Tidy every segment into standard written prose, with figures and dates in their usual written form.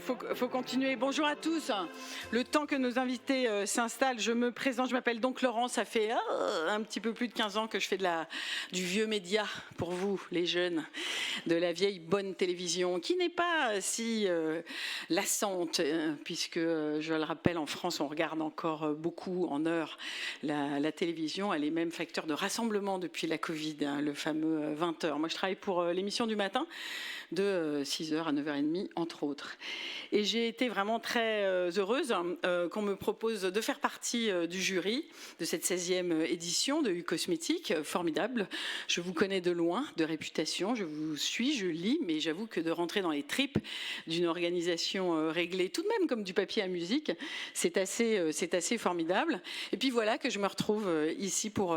Faut continuer. Bonjour à tous. Le temps que nos invités s'installent, je me présente. Je m'appelle donc Laurent. Ça fait un petit peu plus de 15 ans que je fais du vieux média pour vous, les jeunes, de la vieille bonne télévision, qui n'est pas si lassante, puisque, je le rappelle, en France, on regarde encore beaucoup en heure la télévision. Elle est même facteur de rassemblement depuis la Covid, le fameux 20h. Moi, je travaille pour l'émission du matin, de 6h à 9h30, entre autres. Et j'ai été vraiment très heureuse qu'on me propose de faire partie du jury de cette 16e édition de U-Cosmétique. Formidable. Je vous connais de loin, de réputation, je vous suis, je lis, mais j'avoue que de rentrer dans les tripes d'une organisation réglée, tout de même comme du papier à musique, c'est assez formidable. Et puis voilà que je me retrouve ici pour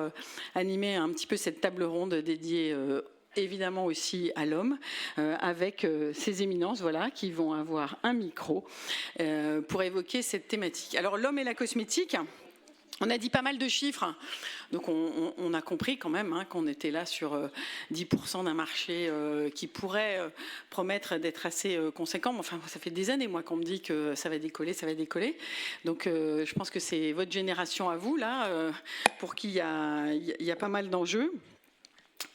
animer un petit peu cette table ronde dédiée évidemment aussi à l'homme, avec ces éminences voilà, qui vont avoir un micro pour évoquer cette thématique. Alors l'homme et la cosmétique, on a dit pas mal de chiffres, donc on a compris quand même qu'on était là sur 10% d'un marché qui pourrait promettre d'être assez conséquent. Mais enfin, ça fait des années moi qu'on me dit que ça va décoller, ça va décoller. Donc je pense que c'est votre génération à vous là, pour qui il y a pas mal d'enjeux.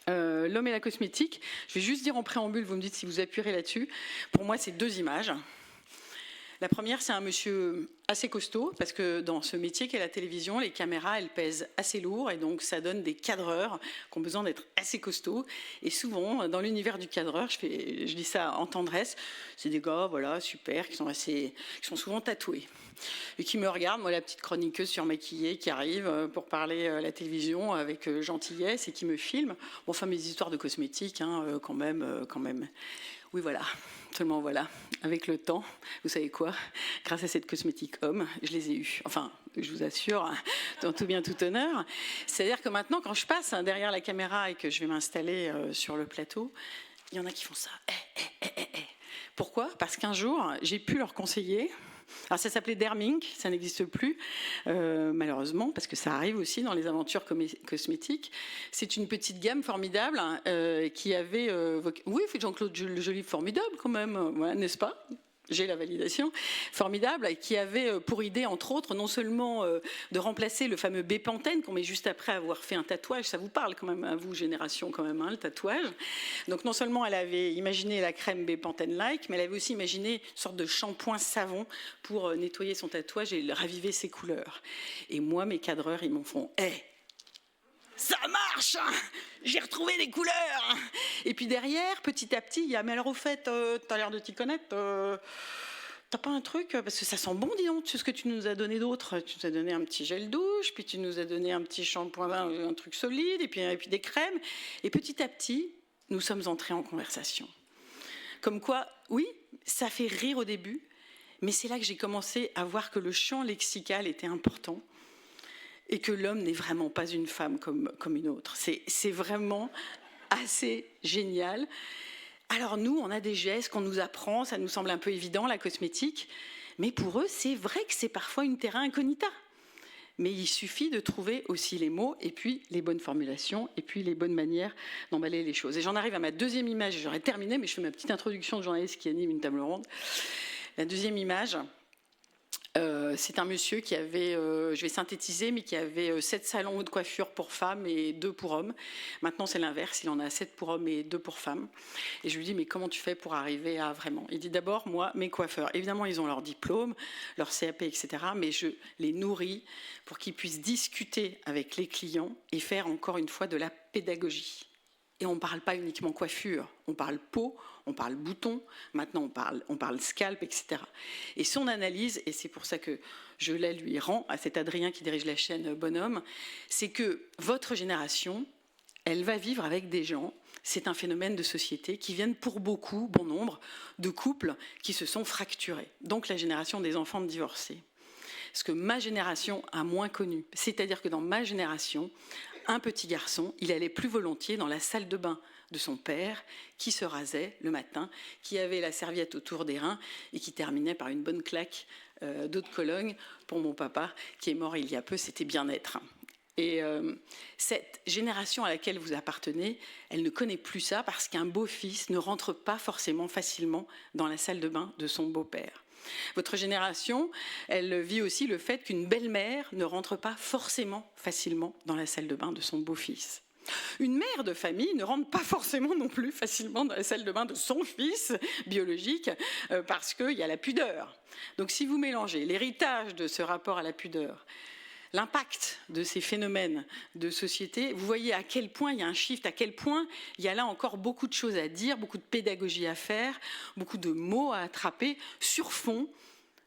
L'homme et la cosmétique, je vais juste dire en préambule, vous me dites si vous appuierez là-dessus. Pour moi, c'est deux images. La première, c'est un monsieur assez costaud, parce que dans ce métier qu'est la télévision, les caméras, elles pèsent assez lourd, et donc ça donne des cadreurs qui ont besoin d'être assez costauds. Et souvent, dans l'univers du cadreur, je dis ça en tendresse, c'est des gars, voilà, super, qui sont souvent tatoués. Et qui me regardent, moi la petite chroniqueuse surmaquillée qui arrive pour parler à la télévision avec gentillesse et qui me filme. Bon, enfin mes histoires de cosmétiques, quand même. Oui, voilà. Seulement voilà, avec le temps, vous savez quoi, grâce à cette cosmétique homme, je les ai eus. Enfin, je vous assure, dans tout bien, tout honneur. C'est-à-dire que maintenant, quand je passe derrière la caméra et que je vais m'installer sur le plateau, il y en a qui font ça. Pourquoi ? Parce qu'un jour, j'ai pu leur conseiller. Alors ça s'appelait Dermink, ça n'existe plus malheureusement parce que ça arrive aussi dans les aventures cosmétiques. C'est une petite gamme formidable qui avait... oui, Jean-Claude Joly, formidable quand même, ouais, n'est-ce pas ? J'ai la validation, formidable, qui avait pour idée, entre autres, non seulement de remplacer le fameux Bepanthen qu'on met juste après avoir fait un tatouage, ça vous parle quand même à vous, génération quand même, le tatouage. Donc non seulement elle avait imaginé la crème Bepanthen-like, mais elle avait aussi imaginé une sorte de shampoing savon pour nettoyer son tatouage et raviver ses couleurs. Et moi, mes cadreurs, ils m'en font « Hey !» Ça marche, j'ai retrouvé des couleurs. Et puis derrière, petit à petit, il y a, mais alors au fait, t'as l'air de t'y connaître, t'as pas un truc, parce que ça sent bon, dis donc, ce que tu nous as donné d'autre. Tu nous as donné un petit gel douche, puis tu nous as donné un petit shampoing, un truc solide, et puis des crèmes. Et petit à petit, nous sommes entrés en conversation. Comme quoi, oui, ça fait rire au début, mais c'est là que j'ai commencé à voir que le champ lexical était important. Et que l'homme n'est vraiment pas une femme comme une autre. C'est vraiment assez génial. Alors nous, on a des gestes qu'on nous apprend, ça nous semble un peu évident, la cosmétique, mais pour eux, c'est vrai que c'est parfois une terra incognita. Mais il suffit de trouver aussi les mots, et puis les bonnes formulations, et puis les bonnes manières d'emballer les choses. Et j'en arrive à ma deuxième image, j'aurais terminé, mais je fais ma petite introduction de journaliste qui anime une table ronde. La deuxième image... c'est un monsieur qui avait, je vais synthétiser, mais qui avait 7 salons de coiffure pour femmes et 2 pour hommes. Maintenant, c'est l'inverse, il en a 7 pour hommes et 2 pour femmes. Et je lui dis, mais comment tu fais pour arriver à vraiment ? Il dit, d'abord, moi, mes coiffeurs, évidemment, ils ont leur diplôme, leur CAP, etc., mais je les nourris pour qu'ils puissent discuter avec les clients et faire, encore une fois, de la pédagogie. Et on ne parle pas uniquement coiffure, on parle peau, on parle bouton, maintenant on parle scalp, etc. Et son analyse, et c'est pour ça que je la lui rends à cet Adrien qui dirige la chaîne Bonhomme, c'est que votre génération, elle va vivre avec des gens, c'est un phénomène de société, qui viennent pour beaucoup, bon nombre, de couples qui se sont fracturés. Donc la génération des enfants divorcés. Ce que ma génération a moins connu. C'est-à-dire que dans ma génération, un petit garçon, il allait plus volontiers dans la salle de bain de son père, qui se rasait le matin, qui avait la serviette autour des reins et qui terminait par une bonne claque d'eau de Cologne pour mon papa, qui est mort il y a peu, c'était bien-être. Et cette génération à laquelle vous appartenez, elle ne connaît plus ça parce qu'un beau-fils ne rentre pas forcément facilement dans la salle de bain de son beau-père. Votre génération, elle vit aussi le fait qu'une belle-mère ne rentre pas forcément facilement dans la salle de bain de son beau-fils. Une mère de famille ne rentre pas forcément non plus facilement dans la salle de bain de son fils biologique parce qu'il y a la pudeur. Donc si vous mélangez l'héritage de ce rapport à la pudeur, l'impact de ces phénomènes de société, vous voyez à quel point il y a un shift, à quel point il y a là encore beaucoup de choses à dire, beaucoup de pédagogie à faire, beaucoup de mots à attraper sur fond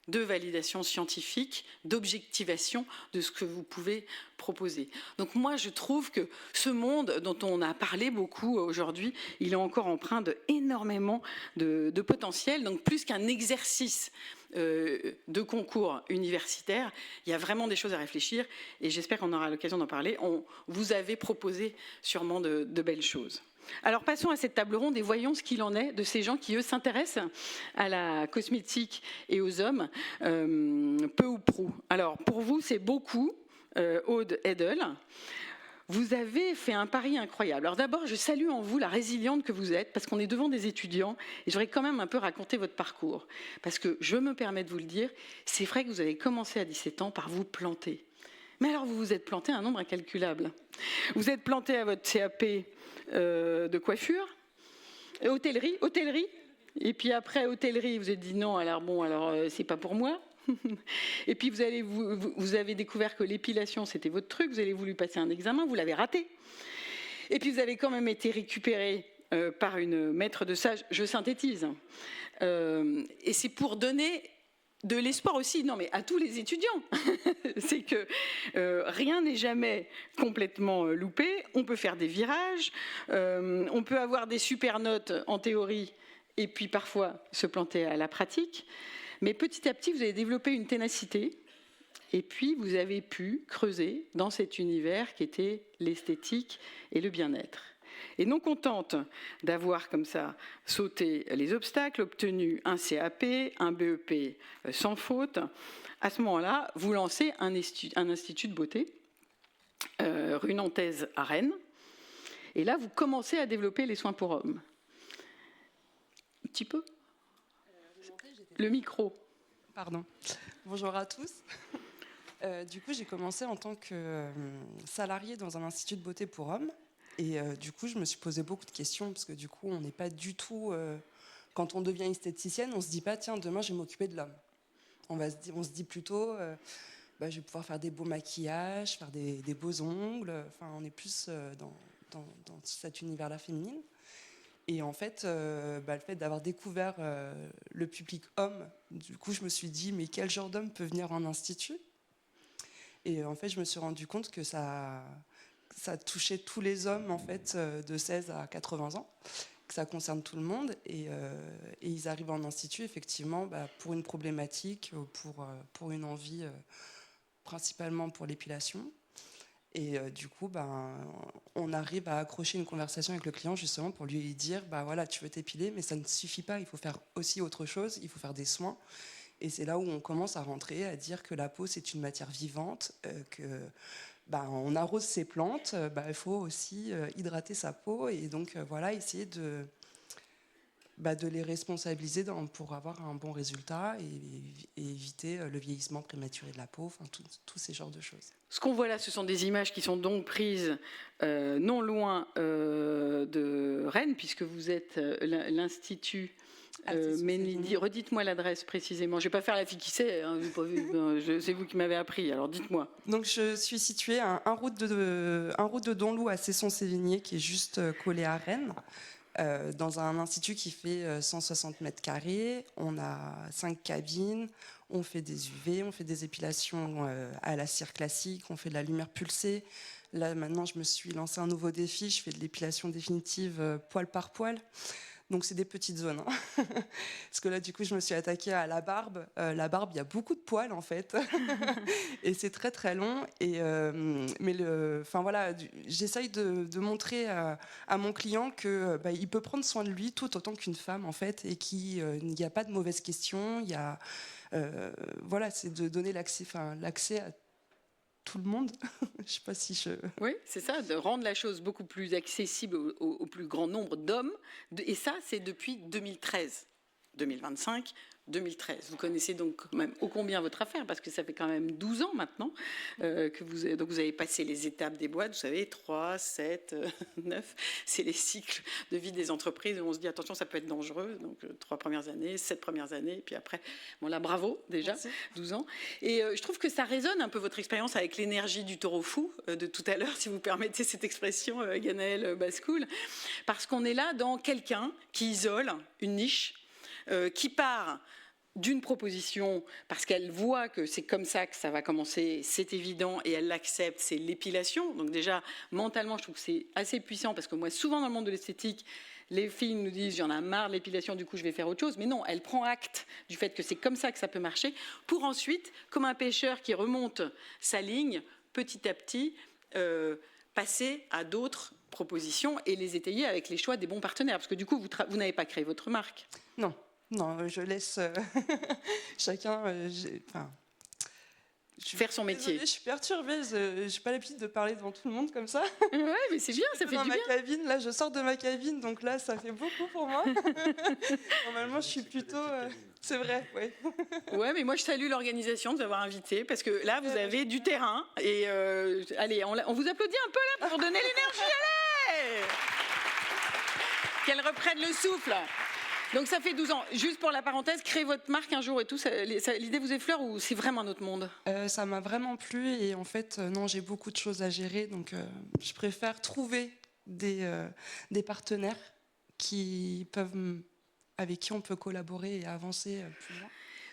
de validation scientifique, d'objectivation de ce que vous pouvez proposer. Donc moi, je trouve que ce monde dont on a parlé beaucoup aujourd'hui, il est encore empreint d'énormément de potentiel. Donc plus qu'un exercice de concours universitaire, il y a vraiment des choses à réfléchir et j'espère qu'on aura l'occasion d'en parler. Vous avez proposé sûrement de belles choses. Alors passons à cette table ronde et voyons ce qu'il en est de ces gens qui, eux, s'intéressent à la cosmétique et aux hommes, peu ou prou. Alors pour vous, c'est beaucoup, Aude Edel. Vous avez fait un pari incroyable. Alors d'abord, je salue en vous la résiliente que vous êtes, parce qu'on est devant des étudiants, et j'aurais quand même un peu raconté votre parcours. Parce que, je me permets de vous le dire, c'est vrai que vous avez commencé à 17 ans par vous planter. Mais alors, vous vous êtes planté un nombre incalculable. Vous êtes planté à votre CAP de coiffure, hôtellerie, et puis après hôtellerie, vous avez dit non, alors bon, c'est pas pour moi. Et puis vous avez découvert que l'épilation c'était votre truc, vous avez voulu passer un examen, vous l'avez raté. Et puis vous avez quand même été récupéré par une maître de stage, je synthétise. Et c'est pour donner de l'espoir aussi, non mais à tous les étudiants, c'est que rien n'est jamais complètement loupé, on peut faire des virages, on peut avoir des super notes en théorie et puis parfois se planter à la pratique, mais petit à petit vous avez développé une ténacité et puis vous avez pu creuser dans cet univers qui était l'esthétique et le bien-être. Et non contente d'avoir comme ça sauté les obstacles, obtenu un CAP, un BEP sans faute, à ce moment-là, vous lancez un institut de beauté, rue Nantaise à Rennes. Et là, vous commencez à développer les soins pour hommes. Un petit peu. Le micro. Pardon. Bonjour à tous. Du coup, j'ai commencé en tant que salariée dans un institut de beauté pour hommes. Et du coup, je me suis posé beaucoup de questions parce que du coup, on n'est pas du tout... quand on devient esthéticienne, on ne se dit pas, tiens, demain, je vais m'occuper de l'homme. On se dit plutôt, je vais pouvoir faire des beaux maquillages, faire des beaux ongles. Enfin, on est plus dans cet univers-là féminine. Et en fait, le fait d'avoir découvert le public homme, du coup, je me suis dit, mais quel genre d'homme peut venir en institut ? Et en fait, je me suis rendu compte que ça touchait tous les hommes en fait, de 16 à 80 ans, que ça concerne tout le monde. Et ils arrivent en institut, effectivement, pour une problématique, pour une envie, principalement pour l'épilation. Et du coup, on arrive à accrocher une conversation avec le client justement pour lui dire, voilà, tu veux t'épiler, mais ça ne suffit pas, il faut faire aussi autre chose, il faut faire des soins. Et c'est là où on commence à rentrer, à dire que la peau, c'est une matière vivante, que on arrose ses plantes, il faut aussi hydrater sa peau. Et donc, essayer de les responsabiliser pour avoir un bon résultat et éviter le vieillissement prématuré de la peau, enfin, tous ces genres de choses. Ce qu'on voit là, ce sont des images qui sont donc prises non loin de Rennes, puisque vous êtes l'Institut Ménildi. Redites-moi l'adresse précisément. Je ne vais pas faire la fille qui sait, hein, c'est vous qui m'avez appris, alors dites-moi. Donc je suis située à un route de Donloup à Cesson-Sévigné, qui est juste collé à Rennes. Dans un institut qui fait 160 mètres carrés, on a 5 cabines, on fait des UV, on fait des épilations à la cire classique, on fait de la lumière pulsée. Là maintenant je me suis lancé un nouveau défi, je fais de l'épilation définitive poil par poil. Donc c'est des petites zones. Hein. Parce que là, du coup, je me suis attaquée à la barbe. La barbe, il y a beaucoup de poils, en fait. Et c'est très, très long. Mais j'essaye de montrer à mon client qu'il peut prendre soin de lui tout autant qu'une femme, en fait, et qu'il n'y a pas de mauvaises questions. C'est de donner l'accès à tout le monde. Je sais pas si je... Oui, c'est ça, de rendre la chose beaucoup plus accessible au plus grand nombre d'hommes. Et ça, c'est depuis 2013. 2025, 2013. Vous connaissez donc quand même ô combien votre affaire, parce que ça fait quand même 12 ans maintenant donc vous avez passé les étapes des boîtes, vous savez, 3, 7, 9, c'est les cycles de vie des entreprises où on se dit attention, ça peut être dangereux, donc 3 premières années, 7 premières années, et puis après, bon là, bravo déjà, merci. 12 ans. Et je trouve que ça résonne un peu votre expérience avec l'énergie du taureau fou de tout à l'heure, si vous permettez cette expression, Ganaëlle Bascoul, parce qu'on est là dans quelqu'un qui isole une niche, qui part d'une proposition parce qu'elle voit que c'est comme ça que ça va commencer, c'est évident, et elle l'accepte, c'est l'épilation. Donc déjà, mentalement, je trouve que c'est assez puissant, parce que moi, souvent dans le monde de l'esthétique, les filles nous disent « j'en ai marre de l'épilation, du coup je vais faire autre chose ». Mais non, elle prend acte du fait que c'est comme ça que ça peut marcher, pour ensuite, comme un pêcheur qui remonte sa ligne, petit à petit, passer à d'autres propositions et les étayer avec les choix des bons partenaires. Parce que du coup, vous n'avez pas créé votre marque. Non. Non, je laisse chacun faire son métier. Désolée, je suis perturbée, je n'ai pas l'habitude de parler devant tout le monde comme ça. Ouais, mais c'est bien, ça fait du bien. Cabine, là, je sors de ma cabine, donc là, ça fait beaucoup pour moi. Normalement, je suis plutôt... c'est vrai, oui. Ouais, mais moi, je salue l'organisation de vous avoir invité, parce que là, vous avez du terrain. Et allez, on vous applaudit un peu là pour donner l'énergie. Allez, qu'elle reprenne le souffle. Donc ça fait 12 ans. Juste pour la parenthèse, créez votre marque un jour et tout, l'idée vous effleure ou c'est vraiment un autre monde ? Ça m'a vraiment plu et en fait, non, j'ai beaucoup de choses à gérer. Donc je préfère trouver des partenaires avec qui on peut collaborer et avancer plus loin.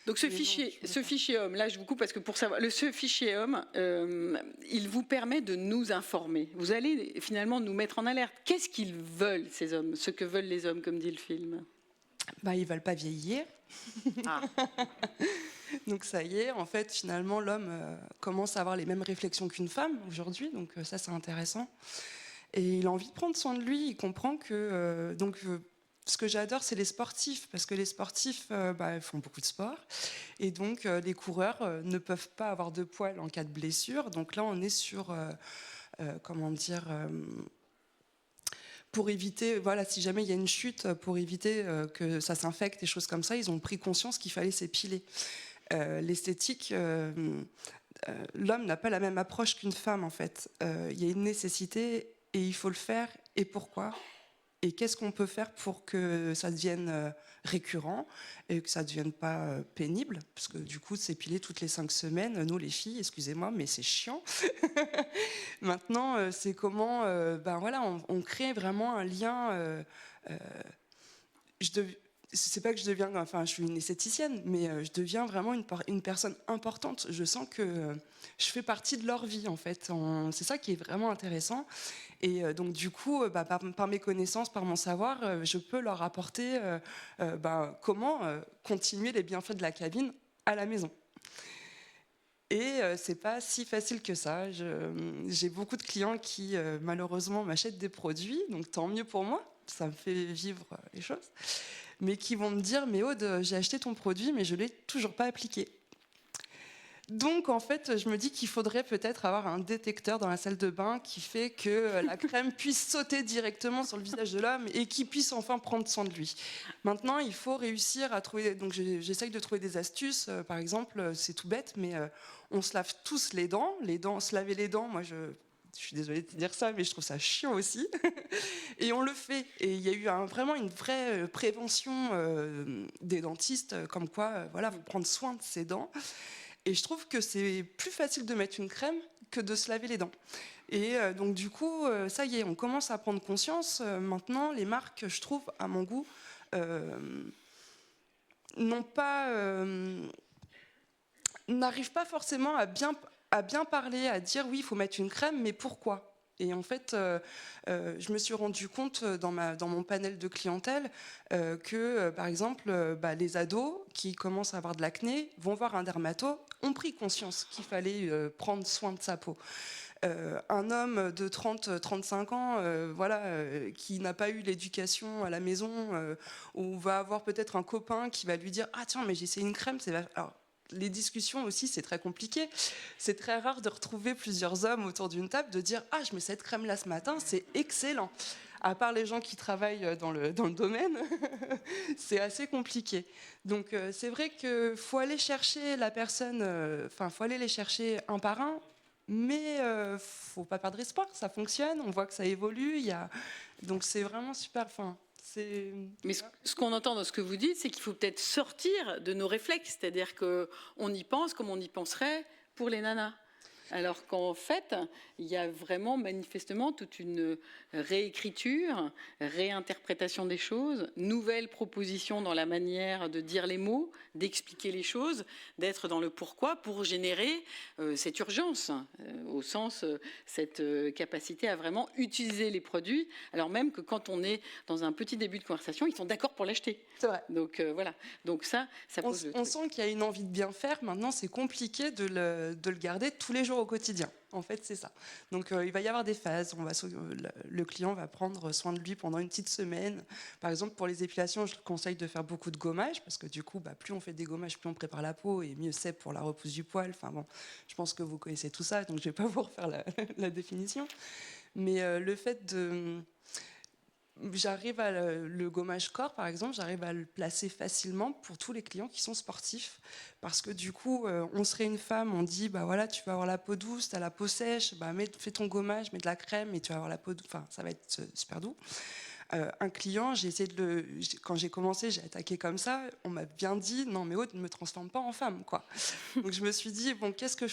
Donc ce fichier homme, là je vous coupe parce que pour savoir, ce fichier homme, il vous permet de nous informer. Vous allez finalement nous mettre en alerte. Qu'est-ce qu'ils veulent ces hommes, ce que veulent les hommes, comme dit le film ? Ils veulent pas vieillir. Ah. Donc ça y est, en fait, finalement, l'homme commence à avoir les mêmes réflexions qu'une femme aujourd'hui. Donc ça, c'est intéressant. Et il a envie de prendre soin de lui. Il comprend que... ce que j'adore, c'est les sportifs, parce que les sportifs ils font beaucoup de sport. Et donc, les coureurs ne peuvent pas avoir de poils en cas de blessure. Donc là, on est sur... pour éviter, si jamais il y a une chute, pour éviter que ça s'infecte, des choses comme ça, ils ont pris conscience qu'il fallait s'épiler. L'esthétique, l'homme n'a pas la même approche qu'une femme, en fait. Il y a une nécessité et il faut le faire. Et pourquoi ? Et qu'est-ce qu'on peut faire pour que ça devienne récurrent et que ça ne devienne pas pénible ? Parce que du coup, s'épiler toutes les 5 semaines, nous les filles, excusez-moi, mais c'est chiant. Maintenant, c'est comment on crée vraiment un lien. C'est pas que je deviens, je suis une esthéticienne, mais je deviens vraiment une personne importante. Je sens que je fais partie de leur vie, en fait. C'est ça qui est vraiment intéressant. Et donc, du coup, par mes connaissances, par mon savoir, je peux leur apporter comment continuer les bienfaits de la cabine à la maison. Et c'est pas si facile que ça. J'ai beaucoup de clients qui, malheureusement, m'achètent des produits, donc tant mieux pour moi, ça me fait vivre les choses, mais qui vont me dire « Mais Aude, j'ai acheté ton produit, mais je l'ai toujours pas appliqué ». Donc, en fait, je me dis qu'il faudrait peut-être avoir un détecteur dans la salle de bain qui fait que la crème puisse sauter directement sur le visage de l'homme et qu'il puisse enfin prendre soin de lui. Maintenant, il faut réussir à trouver... Donc, j'essaye de trouver des astuces. Par exemple, c'est tout bête, mais on se lave tous les dents. Se laver les dents, moi, je suis désolée de dire ça, mais je trouve ça chiant aussi. Et on le fait. Et il y a eu vraiment une vraie prévention des dentistes, comme quoi, faut prendre soin de ses dents. Et je trouve que c'est plus facile de mettre une crème que de se laver les dents. Et donc du coup, ça y est, on commence à prendre conscience. Maintenant, les marques, je trouve, à mon goût, n'arrivent pas forcément à bien parler, à dire oui, il faut mettre une crème, mais pourquoi ? Et en fait, je me suis rendu compte dans mon panel de clientèle que, par exemple, les ados qui commencent à avoir de l'acné vont voir un dermato, ont pris conscience qu'il fallait prendre soin de sa peau. Un homme de 30-35 ans qui n'a pas eu l'éducation à la maison ou va avoir peut-être un copain qui va lui dire « Ah tiens, mais j'ai essayé une crème, c'est les discussions aussi, c'est très compliqué. C'est très rare de retrouver plusieurs hommes autour d'une table, de dire « Ah, je mets cette crème-là ce matin, c'est excellent !» À part les gens qui travaillent dans le domaine, c'est assez compliqué. Donc c'est vrai qu'il faut aller chercher la personne, faut aller les chercher un par un, mais faut pas perdre espoir, ça fonctionne, on voit que ça évolue, donc c'est vraiment super fin. Mais ce qu'on entend dans ce que vous dites, c'est qu'il faut peut-être sortir de nos réflexes, c'est-à-dire qu'on y pense comme on y penserait pour les nanas. Alors qu'en fait, il y a vraiment manifestement toute une réécriture, réinterprétation des choses, nouvelles propositions dans la manière de dire les mots, d'expliquer les choses, d'être dans le pourquoi pour générer cette urgence, au sens cette capacité à vraiment utiliser les produits, alors même que quand on est dans un petit début de conversation, ils sont d'accord pour l'acheter. C'est vrai. Donc voilà. Donc ça pose le truc. On sent qu'il y a une envie de bien faire. Maintenant, c'est compliqué de le garder tous les jours au quotidien. En fait, c'est ça. Donc, il va y avoir des phases. Le client va prendre soin de lui pendant une petite semaine. Par exemple, pour les épilations, je conseille de faire beaucoup de gommage parce que du coup, plus on fait des gommages, plus on prépare la peau et mieux c'est pour la repousse du poil. Enfin bon, je pense que vous connaissez tout ça, donc je ne vais pas vous refaire la définition. Mais le fait de... J'arrive à le gommage corps, par exemple, j'arrive à le placer facilement pour tous les clients qui sont sportifs. Parce que du coup, on serait une femme, on dit, voilà, tu vas avoir la peau douce, tu as la peau sèche, fais ton gommage, mets de la crème et tu vas avoir la peau douce. Enfin, ça va être super doux. Un client, quand j'ai commencé, j'ai attaqué comme ça, on m'a bien dit, non mais Aude, ne me transforme pas en femme, quoi. Donc je me suis dit, bon, qu'est-ce que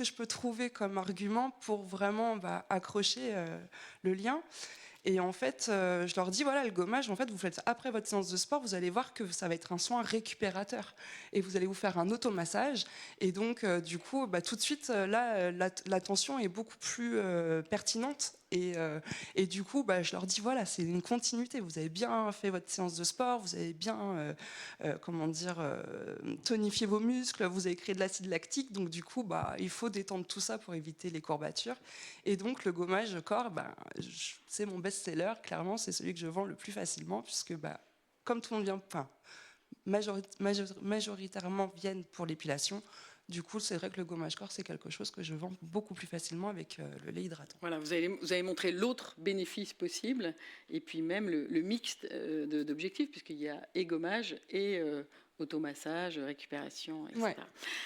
je peux trouver comme argument pour vraiment accrocher le lien. Et en fait, je leur dis, voilà, le gommage, en fait, vous faites ça après votre séance de sport, vous allez voir que ça va être un soin récupérateur. Et vous allez vous faire un automassage. Et donc, du coup, tout de suite, là, la tension est beaucoup plus pertinente. Et du coup, je leur dis, voilà, c'est une continuité. Vous avez bien fait votre séance de sport, vous avez bien, tonifié vos muscles, vous avez créé de l'acide lactique. Donc, du coup, il faut détendre tout ça pour éviter les courbatures. Et donc, le gommage corps, c'est mon best-seller. Clairement, c'est celui que je vends le plus facilement, puisque, comme tout le monde vient, majoritairement viennent pour l'épilation. Du coup, c'est vrai que le gommage corps, c'est quelque chose que je vends beaucoup plus facilement avec le lait hydratant. Voilà, vous avez montré l'autre bénéfice possible, et puis même le mixte d'objectifs, puisqu'il y a et gommage et automassage, récupération, etc. Ouais.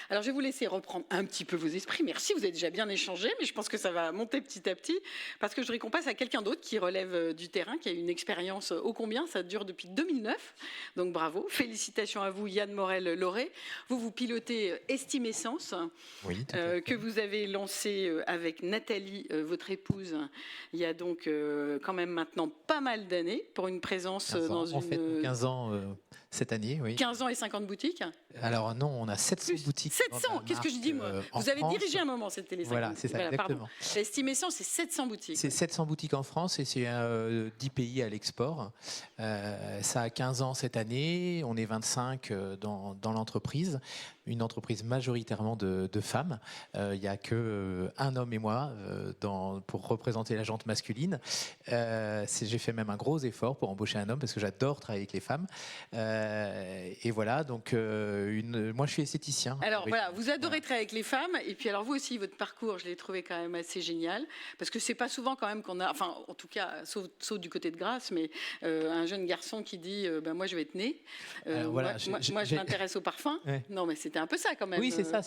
Alors, je vais vous laisser reprendre un petit peu vos esprits. Merci, vous avez déjà bien échangé, mais je pense que ça va monter petit à petit, parce que je voudrais qu'on passe à quelqu'un d'autre qui relève du terrain, qui a une expérience ô combien, ça dure depuis 2009. Donc, bravo. Félicitations à vous, Yann Morel-Lauré. Vous pilotez Estimessence, oui, que vous avez lancé avec Nathalie, votre épouse, il y a donc quand même maintenant pas mal d'années, pour une présence dans une... En fait, 15 ans cette année, oui. 15 ans et 50 boutiques. Alors non, on a 700 boutiques. 700, qu'est-ce que je dis moi? Vous avez dirigé un moment cette télé. Voilà, c'est ça, exactement. L'estimation, c'est 700 boutiques. C'est 700 boutiques en France et c'est 10 pays à l'export. Ça a 15 ans cette année, on est 25 dans l'entreprise. Une entreprise majoritairement de femmes. Il n'y a qu'un homme et moi pour représenter la jante masculine. J'ai fait même un gros effort pour embaucher un homme parce que j'adore travailler avec les femmes. Et voilà, donc moi je suis esthéticien. Alors voilà, vous adorez travailler avec les femmes. Et puis alors vous aussi, votre parcours, je l'ai trouvé quand même assez génial. Parce que c'est pas souvent quand même qu'on a, enfin en tout cas, sauf du côté de Grasse, mais un jeune garçon qui dit moi je vais être né. Voilà, moi je m'intéresse au parfum. Ouais. Non mais c'était un peu ça quand même. Oui, c'est ça.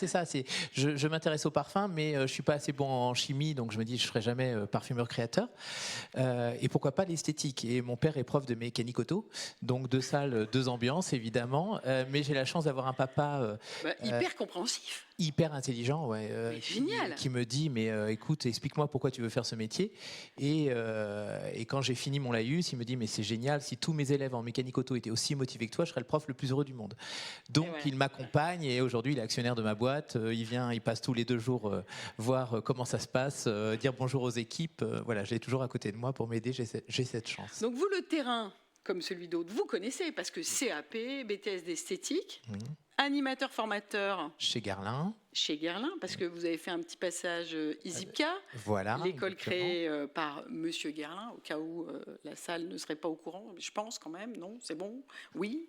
Je m'intéresse au parfum, mais je suis pas assez bon en chimie, donc je me dis je serai jamais parfumeur créateur. Et pourquoi pas l'esthétique. Et mon père est prof de mécanique auto, donc 2 salles, 2 ambiances évidemment. Mais j'ai la chance d'avoir un papa hyper compréhensif. Hyper intelligent, ouais. Génial. Qui me dit mais écoute, explique-moi pourquoi tu veux faire ce métier. Et quand j'ai fini mon laïus, il me dit mais c'est génial, si tous mes élèves en mécanique auto étaient aussi motivés que toi, je serais le prof le plus heureux du monde. Donc il m'accompagne et aujourd'hui il est actionnaire de ma boîte. Il passe tous les 2 jours voir comment ça se passe, dire bonjour aux équipes. Voilà, je l'ai toujours à côté de moi pour m'aider. J'ai cette chance. Donc vous, le terrain comme celui d'autres, vous connaissez parce que CAP, BTS d'esthétique. Animateur formateur Chez Guerlain. chez Guerlain, parce que vous avez fait un petit passage ISIPCA, Voilà. l'école exactement. créée par Monsieur Guerlain, au cas où la salle ne serait pas au courant, je pense quand même, non, c'est bon, oui.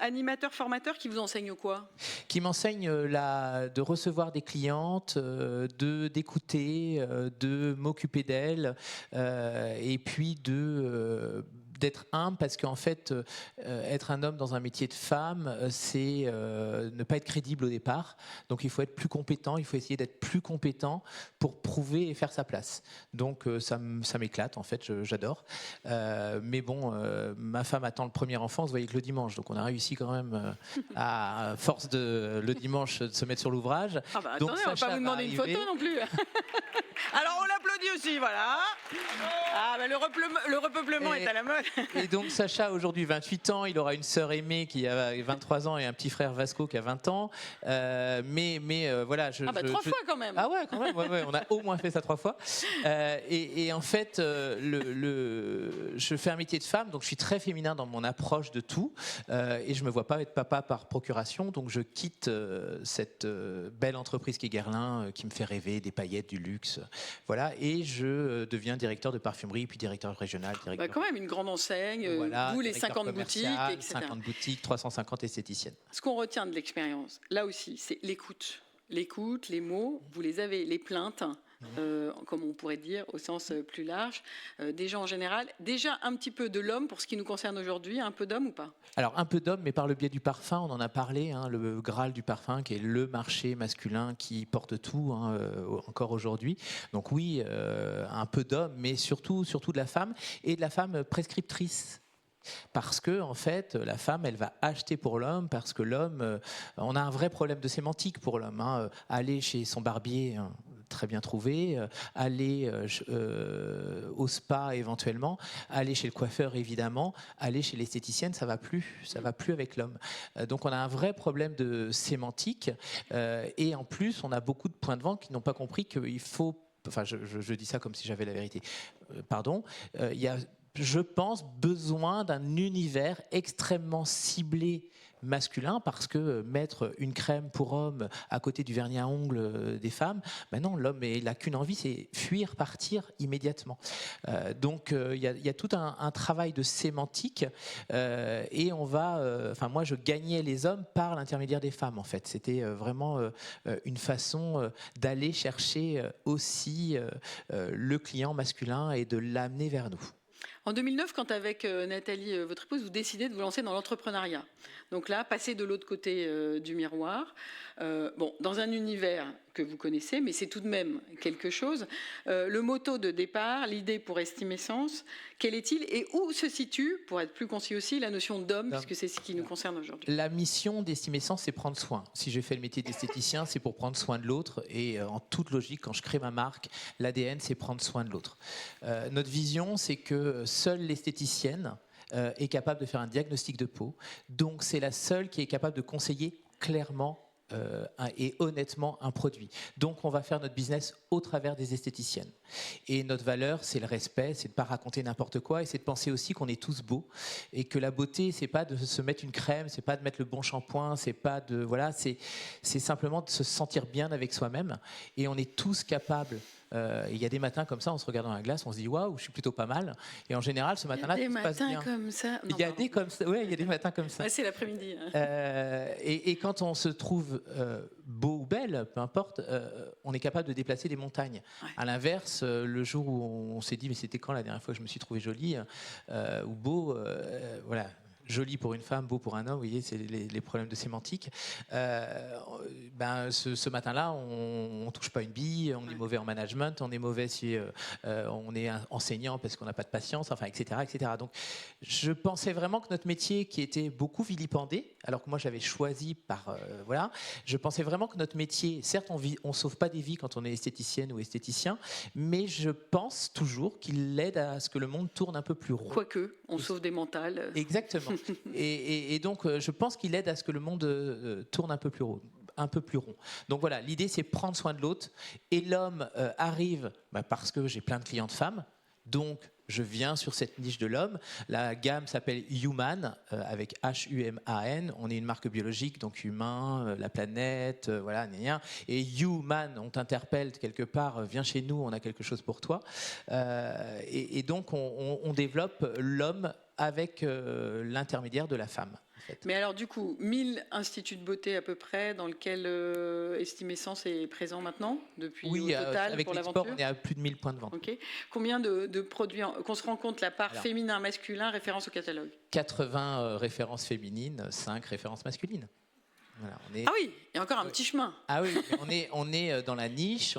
Animateur formateur qui vous enseigne quoi? Qui m'enseigne de recevoir des clientes, d'écouter, de m'occuper d'elles, et puis d'être humble, parce qu'en fait, être un homme dans un métier de femme, c'est ne pas être crédible au départ. Donc il faut être plus compétent, il faut essayer d'être plus compétent pour prouver et faire sa place. Donc ça m'éclate, en fait, j'adore. Mais bon, ma femme attend le premier enfant, vous voyez que le dimanche, donc on a réussi quand même, à force de le dimanche, de se mettre sur l'ouvrage. Ah bah Donc, attendez, on va Sacha pas vous demander va une photo arriver. non plus. Alors on l'applaudit aussi, voilà. Ah bah le repeuplement est à la mode. Et donc Sacha a aujourd'hui 28 ans, il aura une sœur Aimée qui a 23 ans et un petit frère Vasco qui a 20 ans. Mais voilà, Ah bah 3 fois quand même. Ah ouais, quand même, ouais, on a au moins fait ça 3 fois. Et en fait, je fais un métier de femme, donc je suis très féminin dans mon approche de tout, et je me vois pas être papa par procuration, donc je quitte cette belle entreprise qui est Guerlain, qui me fait rêver, des paillettes, du luxe, voilà, et je deviens directeur de parfumerie, puis directeur régional, Bah directeur. quand même une grande enseigne, Voilà, vous les directeur 50 boutiques, commercial, etc. 50 boutiques, 350 esthéticiennes. Ce qu'on retient de l'expérience, là aussi, c'est l'écoute. L'écoute, les mots, vous les avez, les plaintes, comme on pourrait dire au sens plus large, des gens en général. Déjà un petit peu de l'homme pour ce qui nous concerne aujourd'hui, un peu d'homme ou pas? Alors un peu d'homme, mais par le biais du parfum, on en a parlé, hein, le Graal du parfum, qui est le marché masculin qui porte tout, hein, encore aujourd'hui. Donc oui, un peu d'homme, mais surtout de la femme, et de la femme prescriptrice. Parce que en fait, la femme, elle va acheter pour l'homme, parce que l'homme, on a un vrai problème de sémantique pour l'homme, hein. Aller chez son barbier, hein, très bien trouvé, aller au spa éventuellement, aller chez le coiffeur évidemment, aller chez l'esthéticienne, ça va plus avec l'homme. Donc on a un vrai problème de sémantique, et en plus on a beaucoup de points de vente qui n'ont pas compris qu'il faut, enfin je dis ça comme si j'avais la vérité, pardon, il y a, je pense, besoin d'un univers extrêmement ciblé masculin, parce que mettre une crème pour homme à côté du vernis à ongles des femmes, ben non, l'homme il n'a qu'une envie, c'est fuir, partir immédiatement. Donc il y a tout un travail de sémantique, et on va, enfin moi je gagnais les hommes par l'intermédiaire des femmes, en fait. C'était vraiment une façon d'aller chercher aussi le client masculin et de l'amener vers nous. En 2009, quand avec Nathalie, votre épouse, vous décidez de vous lancer dans l'entrepreneuriat. Donc là, passer de l'autre côté du miroir, bon, dans un univers que vous connaissez, mais c'est tout de même quelque chose. Le motto de départ, l'idée pour Estimessence, quel est-il et où se situe, pour être plus concis aussi, la notion d'homme, puisque c'est ce qui nous concerne aujourd'hui? La mission d'Estimessence, c'est prendre soin. Si j'ai fait le métier d'esthéticien, c'est pour prendre soin de l'autre, et en toute logique, quand je crée ma marque, l'ADN, c'est prendre soin de l'autre. Notre vision, c'est que seule l'esthéticienne est capable de faire un diagnostic de peau, donc c'est la seule qui est capable de conseiller clairement et honnêtement un produit. Donc on va faire notre business au travers des esthéticiennes. Et notre valeur, c'est le respect, c'est de ne pas raconter n'importe quoi, et c'est de penser aussi qu'on est tous beaux, et que la beauté, c'est pas de se mettre une crème, c'est pas de mettre le bon shampoing, c'est pas de, voilà, c'est simplement de se sentir bien avec soi-même, et on est tous capables. Il y a des matins comme ça, on se regarde dans la glace, on se dit waouh, je suis plutôt pas mal. Et en général, ce matin-là, tout se passe bien. Des matins comme ça. Il y a des comme ça. Ouais, il y a des matins comme ça. Ouais, c'est l'après-midi. Et quand on se trouve beau ou belle, peu importe, on est capable de déplacer des montagnes. Ouais. À l'inverse, le jour où on s'est dit mais c'était quand la dernière fois que je me suis trouvé jolie ou beau, voilà. Joli pour une femme, beau pour un homme, vous voyez, c'est les problèmes de sémantique. Ben, ce matin-là, on touche pas une bille, on est mauvais en management, on est mauvais si on est enseignant parce qu'on n'a pas de patience, enfin, etc., etc. Donc, je pensais vraiment que notre métier, qui était beaucoup vilipendé, alors que moi j'avais choisi par voilà, je pensais vraiment que notre métier, certes, on sauve pas des vies quand on est esthéticienne ou esthéticien, mais je pense toujours qu'il aide à ce que le monde tourne un peu plus rond. Quoique, on sauve des mentales. Exactement. Et donc, je pense qu'il aide à ce que le monde tourne un peu plus rond. Donc voilà, l'idée, c'est prendre soin de l'autre. Et l'homme arrive parce que j'ai plein de clientes femmes. Donc, je viens sur cette niche de l'homme. La gamme s'appelle Human, avec Human. On est une marque biologique, donc humain, la planète, voilà, et Human, on t'interpelle quelque part, viens chez nous, on a quelque chose pour toi. Et donc, on développe l'homme avec l'intermédiaire de la femme. En fait. Mais alors du coup, 1000 instituts de beauté à peu près dans lequel Estimessence est présent maintenant depuis Oui, au total avec pour l'export, l'aventure. on est à plus de 1000 points de vente. Okay. Combien de produits, qu'on se rend compte la part Alors, féminin, masculin, référence au catalogue? 80 références féminines, 5 références masculines. Voilà, Ah oui, il y a encore un petit chemin. Ah oui, on est dans la niche,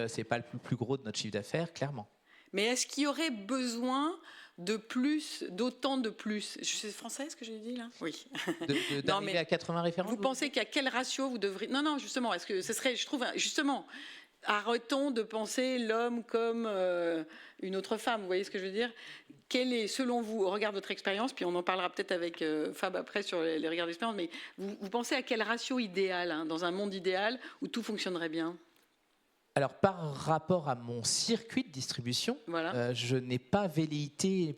c'est pas le plus gros de notre chiffre d'affaires, clairement. Mais est-ce qu'il y aurait besoin de plus, d'autant de plus? C'est français ce que j'ai dit là? Oui. D'arriver à 80 références. Vous pensez qu'à quel ratio vous devriez... Non, justement, est-ce que ce serait, je trouve, justement, arrêtons de penser l'homme comme une autre femme, vous voyez ce que je veux dire? Quel est, selon vous, au regard de votre expérience, puis on en parlera peut-être avec Fab après sur les regards d'expérience, mais vous pensez à quel ratio idéal, hein, dans un monde idéal où tout fonctionnerait bien? Alors, par rapport à mon circuit de distribution, voilà. Je n'ai pas velléité,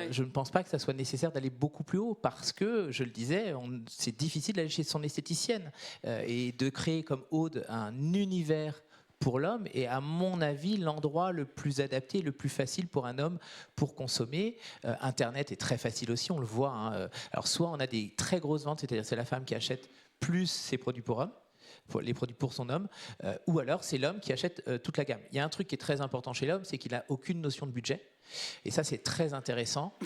je ne pense pas que ça soit nécessaire d'aller beaucoup plus haut parce que, je le disais, c'est difficile d'aller chez son esthéticienne et de créer comme Aude un univers pour l'homme et à mon avis l'endroit le plus adapté, le plus facile pour un homme pour consommer. Internet est très facile aussi, on le voit. Hein. Alors soit on a des très grosses ventes, c'est-à-dire c'est la femme qui achète plus ses produits pour hommes, les produits pour son homme, ou alors c'est l'homme qui achète toute la gamme. Il y a un truc qui est très important chez l'homme, c'est qu'il n'a aucune notion de budget. Et ça, c'est très intéressant.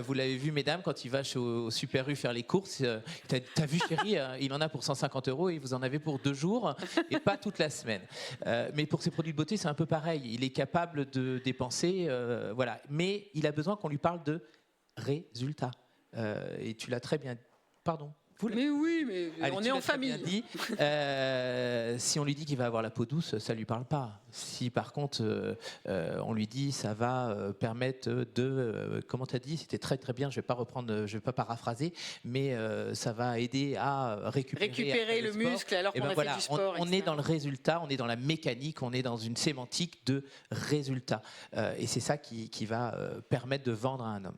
Vous l'avez vu, mesdames, quand il va au Super U faire les courses, t'as vu, chérie, il en a pour 150 € et vous en avez pour 2 jours et pas toute la semaine. Mais pour ses produits de beauté, c'est un peu pareil. Il est capable de dépenser, voilà. Mais il a besoin qu'on lui parle de résultats. Et tu l'as très bien... Pardon. Mais oui, mais allez, on est en famille. Dit. Si on lui dit qu'il va avoir la peau douce, ça lui parle pas. Si par contre on lui dit ça va permettre de, comment tu as dit, c'était très très bien. Je vais pas paraphraser, mais ça va aider à récupérer le muscle alors qu'on a voilà, fait du sport. On est dans le résultat, on est dans la mécanique, on est dans une sémantique de résultat, et c'est ça qui va permettre de vendre à un homme.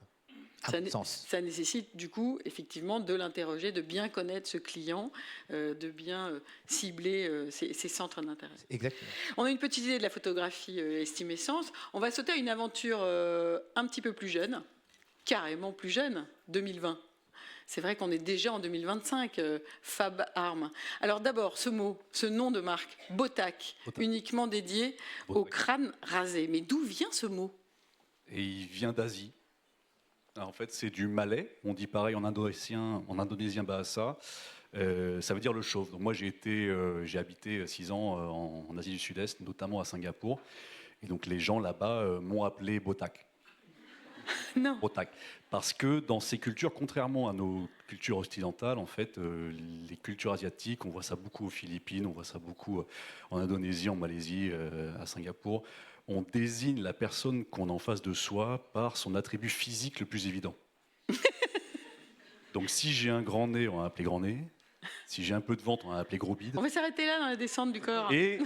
Ça nécessite du coup effectivement de l'interroger, de bien connaître ce client, de bien cibler ses centres d'intérêt. Exactement. On a une petite idée de la photographie Estimessence. On va sauter à une aventure un petit peu plus jeune, carrément plus jeune, 2020. C'est vrai qu'on est déjà en 2025, Fab Arm. Alors d'abord, ce nom de marque, Botac, uniquement dédié au crâne rasé. Mais d'où vient ce mot? Et il vient d'Asie. En fait, c'est du malais. On dit pareil en indonésien bahasa. Ça veut dire le chauve. Donc moi, j'ai habité 6 ans en Asie du Sud-Est, notamment à Singapour. Et donc les gens là-bas m'ont appelé Botac. Non. Botac. Parce que dans ces cultures, contrairement à nos cultures occidentales, en fait, les cultures asiatiques, on voit ça beaucoup aux Philippines, on voit ça beaucoup en Indonésie, en Malaisie, à Singapour. On désigne la personne qu'on a en face de soi par son attribut physique le plus évident. Donc si j'ai un grand nez, on va m'appeler grand nez. Si j'ai un peu de ventre, on va m'appeler gros bide. On va s'arrêter là dans la descente du corps. Et